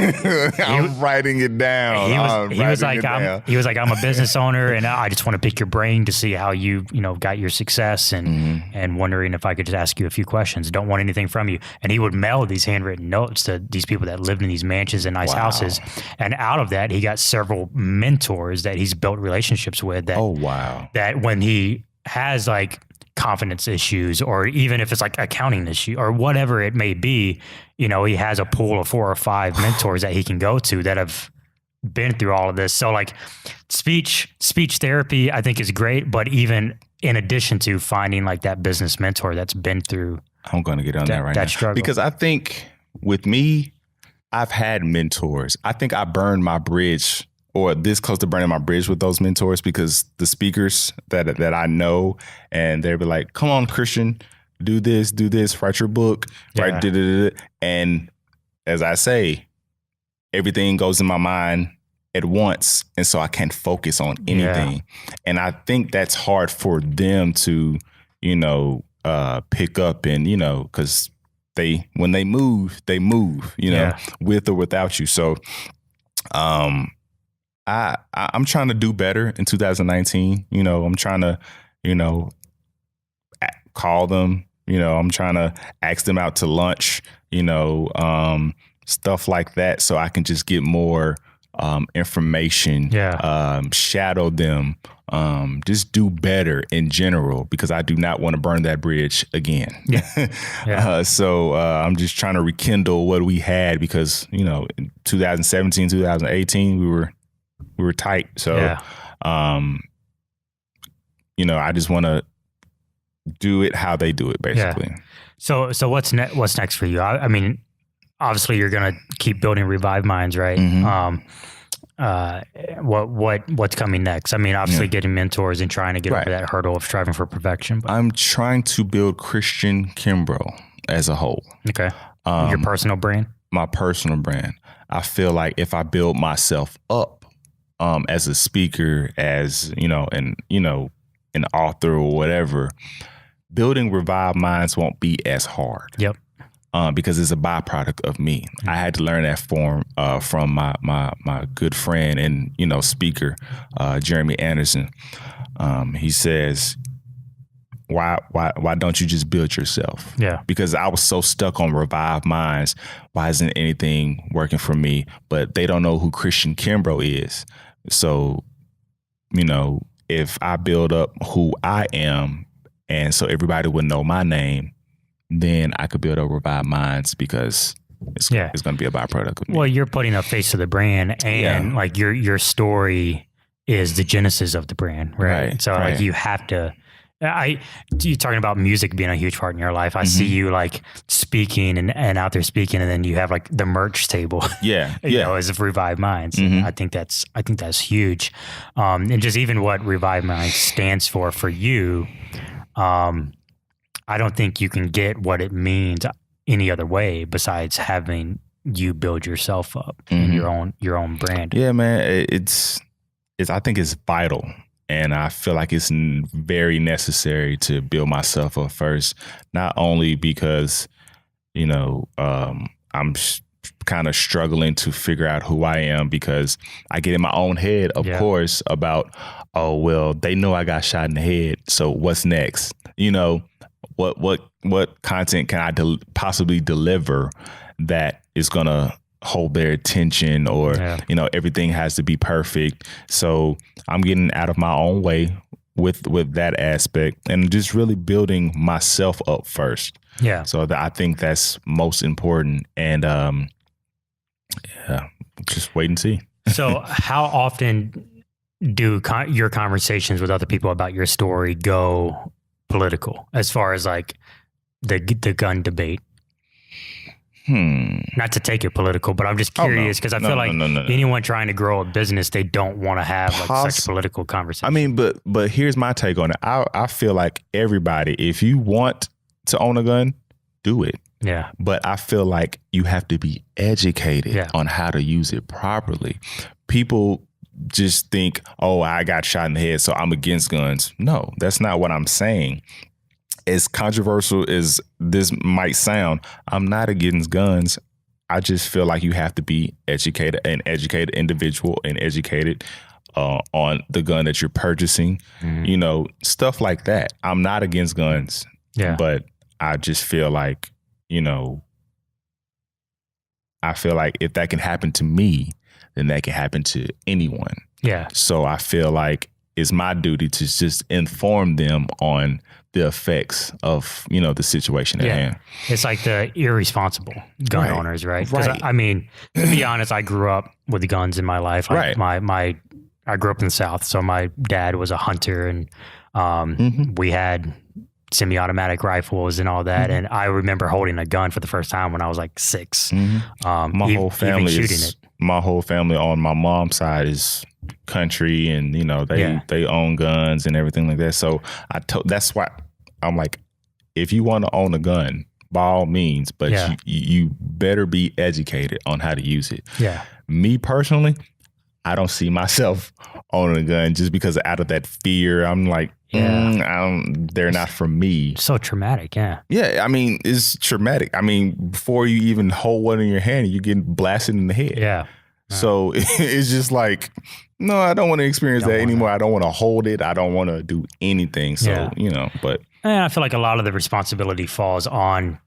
I'm writing it down. He was like, I'm a business owner, and I just want to pick your brain to see how you got your success, and wondering if I could just ask you a few questions. Don't want anything from you. And he would mail these handwritten notes to these people that lived in these mansions and nice houses. And out of that, he got several mentors that he's built relationships with. That when he has like confidence issues, or even if it's like accounting issue or whatever it may be, he has a pool of 4 or 5 mentors that he can go to that have been through all of this. So like speech therapy, I think is great, but even in addition to finding like that business mentor that's been through, I'm going to get on that right now struggle. Because I think with me, I've had mentors. I think I burned my bridge, or this close to burning my bridge with those mentors, because the speakers that I know, and they'd be like, come on, Christian, do this, write your book, write da-da-da-da. And as I say, everything goes in my mind at once. And so I can't focus on anything. Yeah. And I think that's hard for them to, pick up, and, because when they move, with or without you. So, I'm trying to do better in 2019. I'm trying to, call them, I'm trying to ask them out to lunch, stuff like that. So I can just get more information, shadow them, just do better in general, because I do not want to burn that bridge again. So I'm just trying to rekindle what we had, because, in 2017, 2018, we were tight. So, I just want to do it how they do it, basically. Yeah. So what's next for you? I mean, obviously you're going to keep building Revive Minds, right? What's coming next? I mean, obviously getting mentors and trying to get over that hurdle of striving for perfection. But I'm trying to build Christian Kimbrough as a whole. Okay. Your personal brand? My personal brand. I feel like if I build myself up, as a speaker, as an author or whatever, building Revive Minds won't be as hard. Yep. Because it's a byproduct of me. I had to learn that from my good friend and speaker, Jeremy Anderson. He says, why don't you just build yourself? Yeah. Because I was so stuck on Revive Minds. Why isn't anything working for me? But they don't know who Christian Kimbrough is. So, if I build up who I am, and so everybody would know my name, then I could build up Revive Minds, because it's going to be a byproduct of me. Well, you're putting a face to the brand, and like your story is the genesis of the brand, right? So like you have to. You're talking about music being a huge part in your life. I see you like speaking and out there speaking, and then you have like the merch table. As of Revive Minds. I think that's huge. And just even what Revive Minds stands for you, I don't think you can get what it means any other way besides having you build yourself up in your own brand. Yeah, man. It's I think it's vital. And I feel like it's very necessary to build myself up first, not only because, I'm kind of struggling to figure out who I am, because I get in my own head, of course, about, oh, well, they know I got shot in the head. So what's next? What content can I possibly deliver that is going to hold their attention, or everything has to be perfect. So I'm getting out of my own way with that aspect, and just really building myself up first. Yeah. So I think that's most important. And yeah, just wait and see. So how often do your conversations with other people about your story go political, as far as like the gun debate? Not to take it political, but I'm just curious because I feel like anyone trying to grow a business, they don't want to have like such political conversations. I mean, but here's my take on it. I feel like everybody, if you want to own a gun, do it. Yeah. But I feel like you have to be educated on how to use it properly. People just think, oh, I got shot in the head, so I'm against guns. No, that's not what I'm saying. As controversial as this might sound, I'm not against guns. I just feel like you have to be educated, an educated individual, and educated on the gun that you're purchasing, you know, stuff like that. I'm not against guns, but I just feel like, you know, I feel like if that can happen to me, then that can happen to anyone. Yeah. So I feel like it's my duty to just inform them on the effects of, you know, the situation at hand. It's like the irresponsible gun owners, right? Right. I mean, to be honest, I grew up with the guns in my life. Like I grew up in the South, so my dad was a hunter, and we had semi-automatic rifles and all that. And I remember holding a gun for the first time when I was like 6. My whole family shooting it. My whole family on my mom's side is country, and you know they own guns and everything like that. So that's why I'm like, if you want to own a gun, by all means, but you better be educated on how to use it. Yeah. Me personally, I don't see myself owning a gun just because out of that fear. I'm like, they're not for me. So traumatic, Yeah, I mean, it's traumatic. I mean, before you even hold one in your hand, you're getting blasted in the head. Yeah. So it's just like, no, I don't want to experience that anymore. I don't want to hold it. I don't want to do anything. So, you know, but. And I feel like a lot of the responsibility falls on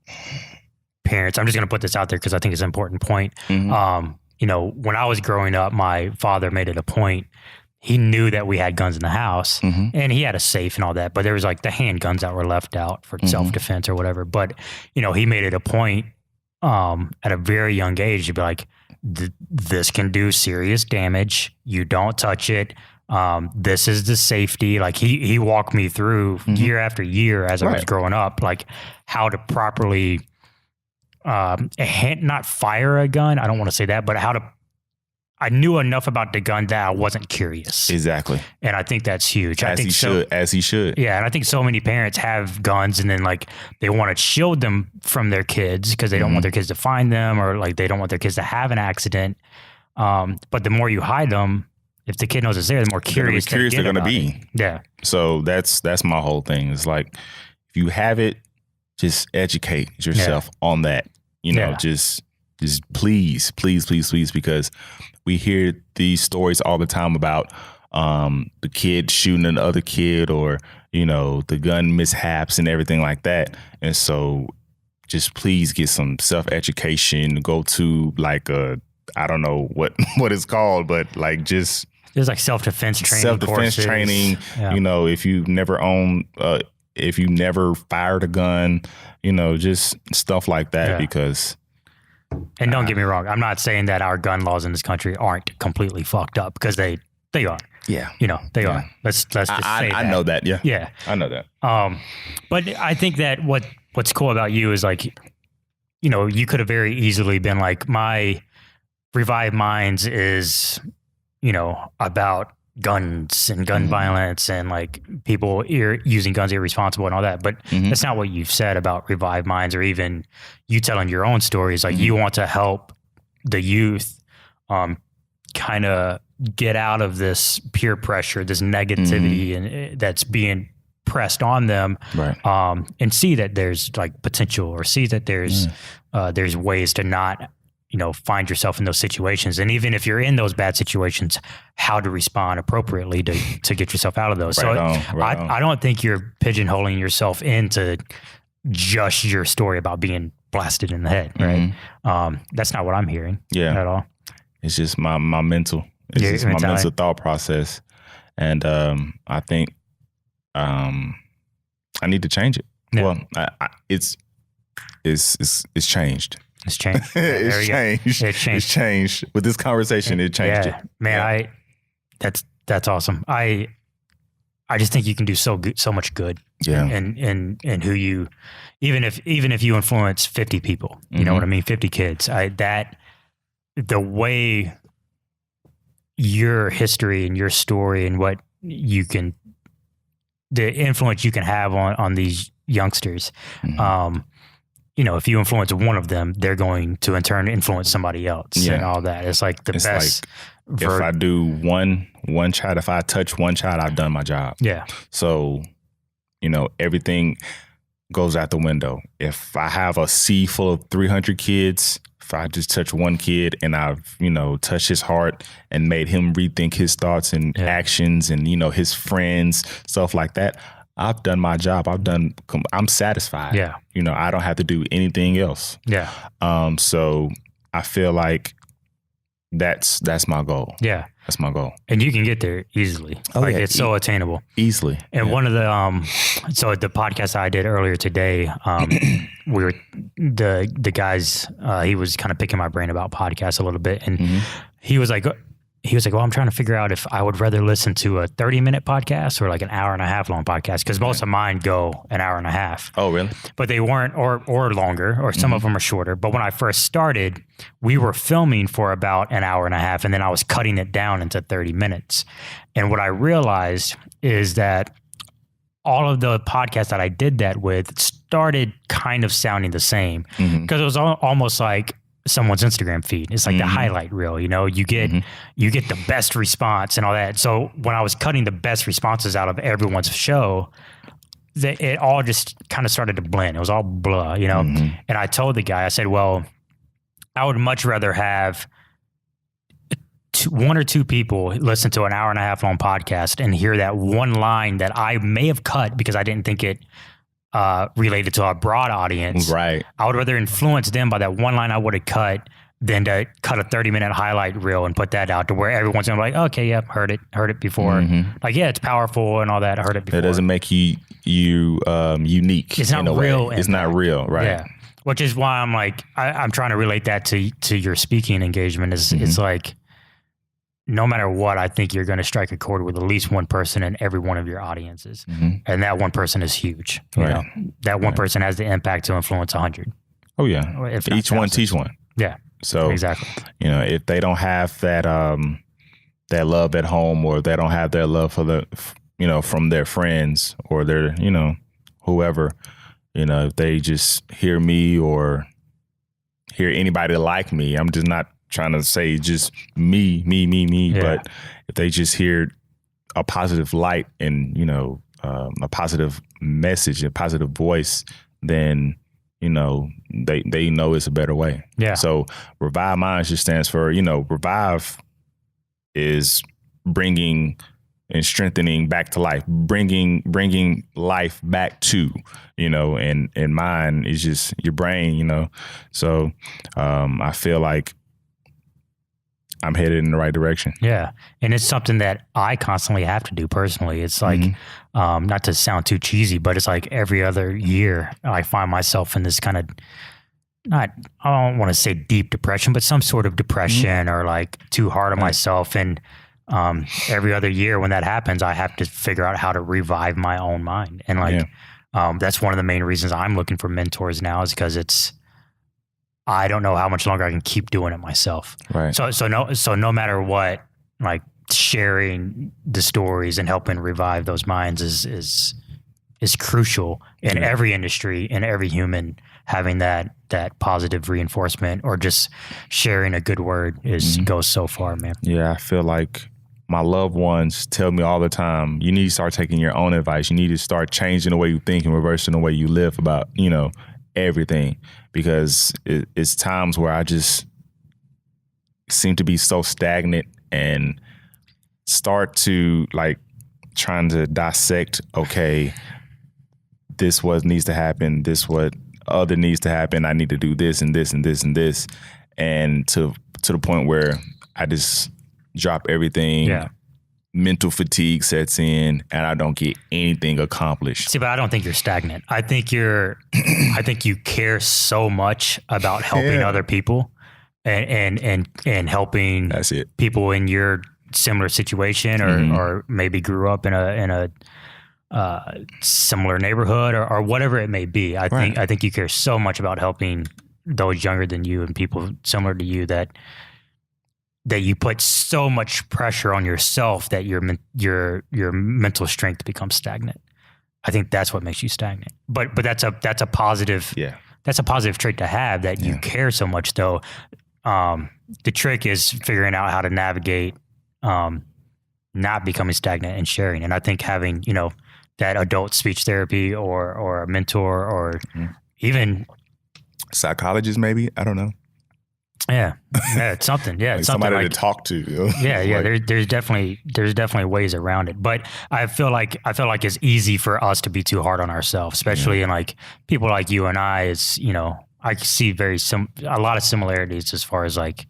parents. I'm just going to put this out there because I think it's an important point. You know, when I was growing up, my father made it a point. He knew that we had guns in the house, and he had a safe and all that, but there was like the handguns that were left out for self-defense or whatever. But, you know, he made it a point at a very young age to be like, this can do serious damage. You don't touch it. This is the safety. Like he walked me through year after year as I was growing up, like how to properly not fire a gun. I don't want to say that, but I knew enough about the gun that I wasn't curious. Exactly. And I think that's huge. As he should. Yeah. And I think so many parents have guns and then like they want to shield them from their kids because they don't want their kids to find them, or like they don't want their kids to have an accident. But the more you hide them, if the kid knows it's there, the more curious they're going to be. Yeah. So that's my whole thing. It's like, if you have it, just educate yourself on that. You know, just please, because we hear these stories all the time about the kid shooting another kid, or, you know, the gun mishaps and everything like that. And so just please get some self-education, go to like I don't know what it's called, but like just there's like self-defense training. Yeah. You know, if you never fired a gun, you know, just stuff like that. Because and don't get me wrong, I'm not saying that our gun laws in this country aren't completely fucked up, because they are. Yeah. You know, they are. Let's just say that. I know that. Yeah. Yeah. I know that. But I think that what's cool about you is like, you know, you could have very easily been like, my Revive Minds is, you know, about guns and gun violence and like people using guns irresponsible and all that. But that's not what you've said about Revive Minds, or even you telling your own stories. Like you want to help the youth kind of get out of this peer pressure, this negativity and that's being pressed on them, and see that there's like potential, or see that there's ways to not, you know, find yourself in those situations. And even if you're in those bad situations, how to respond appropriately to get yourself out of those. I don't think you're pigeonholing yourself into just your story about being blasted in the head, right? That's not what I'm hearing at all. It's just my mental. It's just my mental thought process. And I think I need to change it. Yeah. Well, it's changed. It's changed. There It's we go. changed. It's changed. It's changed. With this conversation, it changed Yeah, it. man. Yeah. That's awesome. I just think you can do so much good. Yeah. And who you, even if you influence 50 people, you know what I mean? 50 kids. The way your history and your story and what you can, the influence you can have on these youngsters. You know, if you influence one of them, they're going to in turn influence somebody else and all that. It's like the best. Like, if I do one child, if I touch one child, I've done my job. Yeah. So, you know, everything goes out the window. If I have a sea full of 300 kids, if I just touch one kid and I've, you know, touched his heart and made him rethink his thoughts and actions and, you know, his friends, stuff like that, I've done my job. I'm satisfied. Yeah. You know, I don't have to do anything else. Yeah. So I feel like that's my goal. Yeah. That's my goal. And you can get there easily. It's so attainable. Easily. And one of the, so the podcast I did earlier today, we were, the guys, he was kind of picking my brain about podcasts a little bit. And he was like, well, I'm trying to figure out if I would rather listen to a 30-minute podcast or like an hour and a half long podcast. Cause most of mine go an hour and a half. Oh, really? But they weren't, or longer, or some of them are shorter. But when I first started, we were filming for about an hour and a half, and then I was cutting it down into 30 minutes. And what I realized is that all of the podcasts that I did that with started kind of sounding the same, because it was almost like someone's Instagram feed. It's like the highlight reel, you know, you get the best response and all that. So when I was cutting the best responses out of everyone's show, it all just kind of started to blend. It was all blah, you know? And I told the guy, I said, well, I would much rather have one or two people listen to an hour and a half long podcast and hear that one line that I may have cut because I didn't think it related to a broad audience. Right. I would rather influence them by that one line I would have cut than to cut a 30-minute highlight reel and put that out to where everyone's gonna be like, okay, yep, heard it before. Like, yeah, it's powerful and all that. I heard it before. It doesn't make you unique. It's not real. It's not real, right? Yeah. Which is why I'm like, I'm trying to relate that to your speaking engagement. It's like, no matter what, I think you're going to strike a chord with at least one person in every one of your audiences. And that one person is huge. You know? That one person has the impact to influence 100. Oh, yeah. If not Each one 1,000. teach one. Yeah. So, exactly. You know, if they don't have that love at home, or they don't have their love for from their friends or their, you know, whoever, you know, if they just hear me or hear anybody like me, I'm just not trying to say just me, Yeah. but if they just hear a positive light and, you know, a positive message, a positive voice, then, you know, they know it's a better way. Yeah. So Revive Minds just stands for, you know, revive is bringing and strengthening back to life, bringing life back to, you know, and mine is just your brain, you know. So I feel like I'm headed in the right direction. Yeah. And it's something that I constantly have to do personally. It's like, not to sound too cheesy, but it's like every other year I find myself in this kind of, I don't want to say deep depression, but some sort of depression or like too hard on myself. And every other year when that happens, I have to figure out how to revive my own mind. And like, that's one of the main reasons I'm looking for mentors now, is because I don't know how much longer I can keep doing it myself. Right. So no matter what, like sharing the stories and helping revive those minds is crucial in every industry, in every human. Having that positive reinforcement or just sharing a good word goes so far, man. Yeah, I feel like my loved ones tell me all the time, you need to start taking your own advice. You need to start changing the way you think and reversing the way you live about, you know, everything. Because it's times where I just seem to be so stagnant and start to like trying to dissect, okay, this what needs to happen, this what other needs to happen, I need to do this and this and this and this, and to the point where I just drop everything mental fatigue sets in and I don't get anything accomplished. See, but I don't think you're stagnant. I think you care so much about helping other people and helping That's it. people in your similar situation or maybe grew up in a similar neighborhood or whatever it may be. I think you care so much about helping those younger than you and people similar to you that you put so much pressure on yourself that your mental strength becomes stagnant. I think that's what makes you stagnant. But that's a positive. Yeah. That's a positive trait to have, that you care so much though. The trick is figuring out how to navigate not becoming stagnant and sharing. And I think having, that adult speech therapy or a mentor or even psychologist, maybe, I don't know. Yeah, it's something. Yeah, like it's something somebody like, to talk to. Yeah. There's definitely ways around it, but I feel like it's easy for us to be too hard on ourselves, especially in like people like you and I. Is I see a lot of similarities as far as like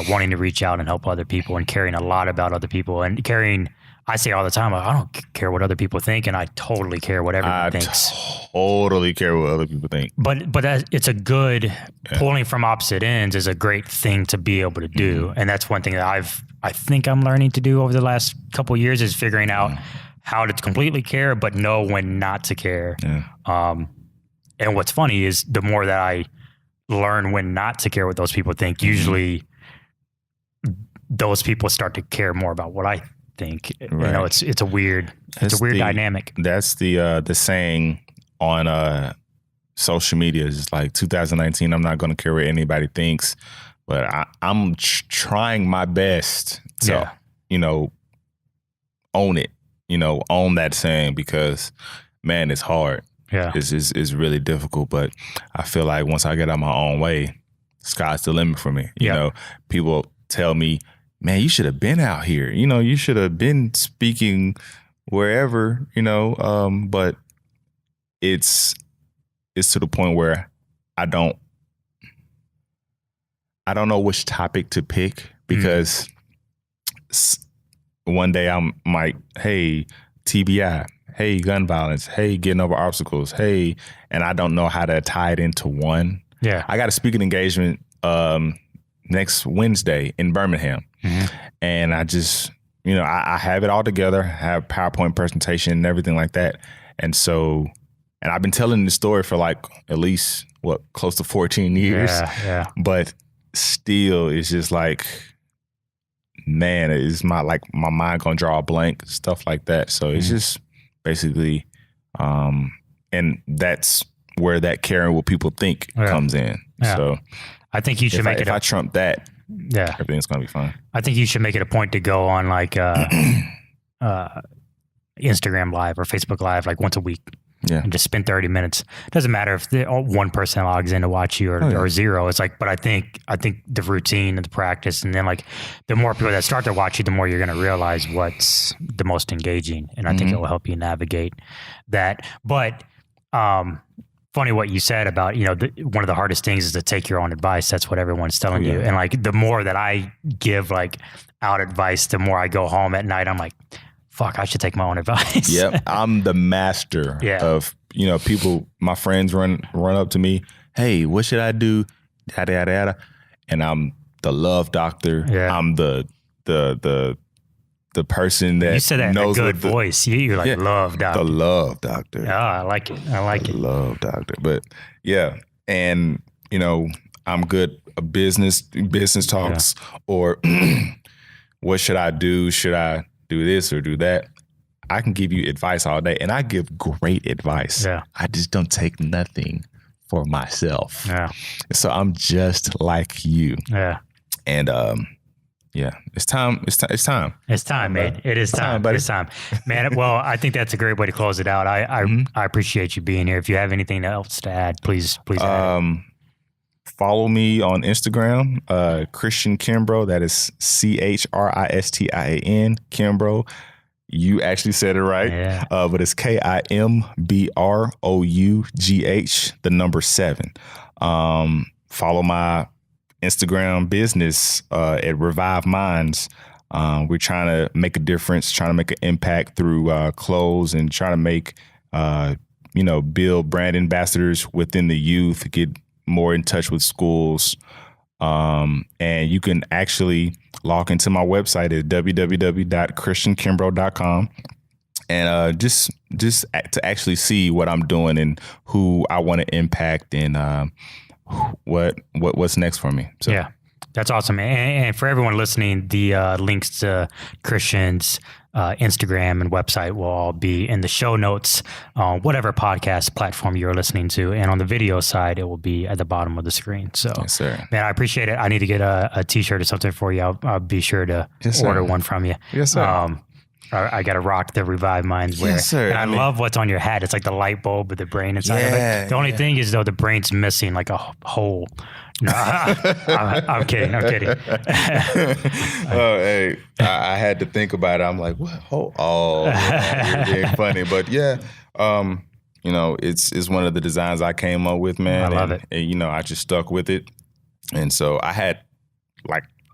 wanting to reach out and help other people and caring a lot about other people and caring. I say all the time, I don't care what other people think, and I totally care what everyone thinks. Totally care what other people think. But it's a good pulling from opposite ends is a great thing to be able to do, and that's one thing that I think I'm learning to do over the last couple of years is figuring out how to completely care, but know when not to care. Yeah. And what's funny is the more that I learn when not to care what those people think, usually those people start to care more about what I think. Right. It's a weird dynamic. That's the saying on social media is like 2019. I'm not going to care what anybody thinks, but I'm trying my best to own it. Own that saying, because man, it's hard. Yeah, it's really difficult. But I feel like once I get out my own way, sky's the limit for me. People tell me, man, you should have been out here. You should have been speaking wherever, but it's to the point where I don't know which topic to pick, because one day I'm like, hey, TBI, hey, gun violence, hey, getting over obstacles, hey, and I don't know how to tie it into one. Yeah. I got a speaking engagement next Wednesday in Birmingham. And I just, I have it all together, have PowerPoint presentation and everything like that. And so, and I've been telling this story for like at least close to 14 years. Yeah. But still, it's just like, man, is my mind gonna draw a blank, stuff like that. So it's just basically, and that's where that caring what people think comes in. Yeah. So I think you should if I trump that, everything's gonna be fine. I think you should make it a point to go on like Instagram Live or Facebook Live like once a week. Yeah. And just spend 30 minutes. It doesn't matter if one person logs in to watch you or zero. It's like, but I think the routine and the practice, and then like the more people that start to watch you, the more you're going to realize what's the most engaging. And I think it will help you navigate that. But funny what you said about, one of the hardest things is to take your own advice. That's what everyone's telling you. And like the more that I give like out advice, the more I go home at night, I'm like, fuck, I should take my own advice. Yep. I'm the master of, people, my friends run up to me, hey, what should I do? Yada, yada, yada. And I'm the love doctor. Yeah. I'm the person that you said that knows in a good voice. You're like love doctor. The love doctor. Oh, I like it. Love doctor. But yeah. And, I'm good at business talks or what should I do? Should I do this or do that? I can give you advice all day, and I give great advice. Yeah. I just don't take nothing for myself. Yeah. So I'm just like you. Yeah. And it's time. It's time. It's time, man. It is time. Buddy. It's time, man. Well, I think that's a great way to close it out. I appreciate you being here. If you have anything else to add, please add. Follow me on Instagram, Christian Kimbrough. That is CHRISTIAN, Kimbrough. You actually said it right. But it's KIMBROUGH, 7. Follow my Instagram business at Revive Minds. We're trying to make a difference, trying to make an impact through clothes, and trying to make, build brand ambassadors within the youth, get more in touch with schools. And you can actually log into my website at www.christiankimbrough.com. And just to actually see what I'm doing and who I want to impact and what's next for me. So. Yeah, that's awesome. And for everyone listening, the links to Christian's Instagram and website will all be in the show notes on whatever podcast platform you're listening to. And on the video side, it will be at the bottom of the screen. So, yes, sir. Man, I appreciate it. I need to get a t-shirt or something for you. I'll be sure to order one from you. Yes, sir. I got to rock the Revive Minds wear. Yes, sir. And I love what's on your hat. It's like the light bulb with the brain inside of it. The only thing is, though, the brain's missing like a hole. No, I'm kidding. Oh, hey, I had to think about it. I'm like, what? Oh, man, you're being funny. But yeah, it's one of the designs I came up with, man. I love it. And, I just stuck with it. And so I had,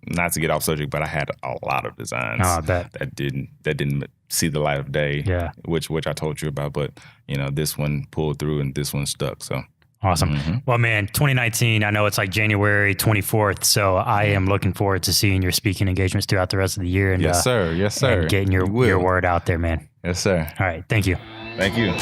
not to get off subject, but I had a lot of designs that didn't see the light of day. Yeah. Which I told you about, but this one pulled through and this one stuck. So awesome. Mm-hmm. Well, man, 2019, I know it's like January 24th, so I am looking forward to seeing your speaking engagements throughout the rest of the year. And, yes, sir. Yes, sir. And getting your word out there, man. Yes, sir. All right. Thank you. Thank you.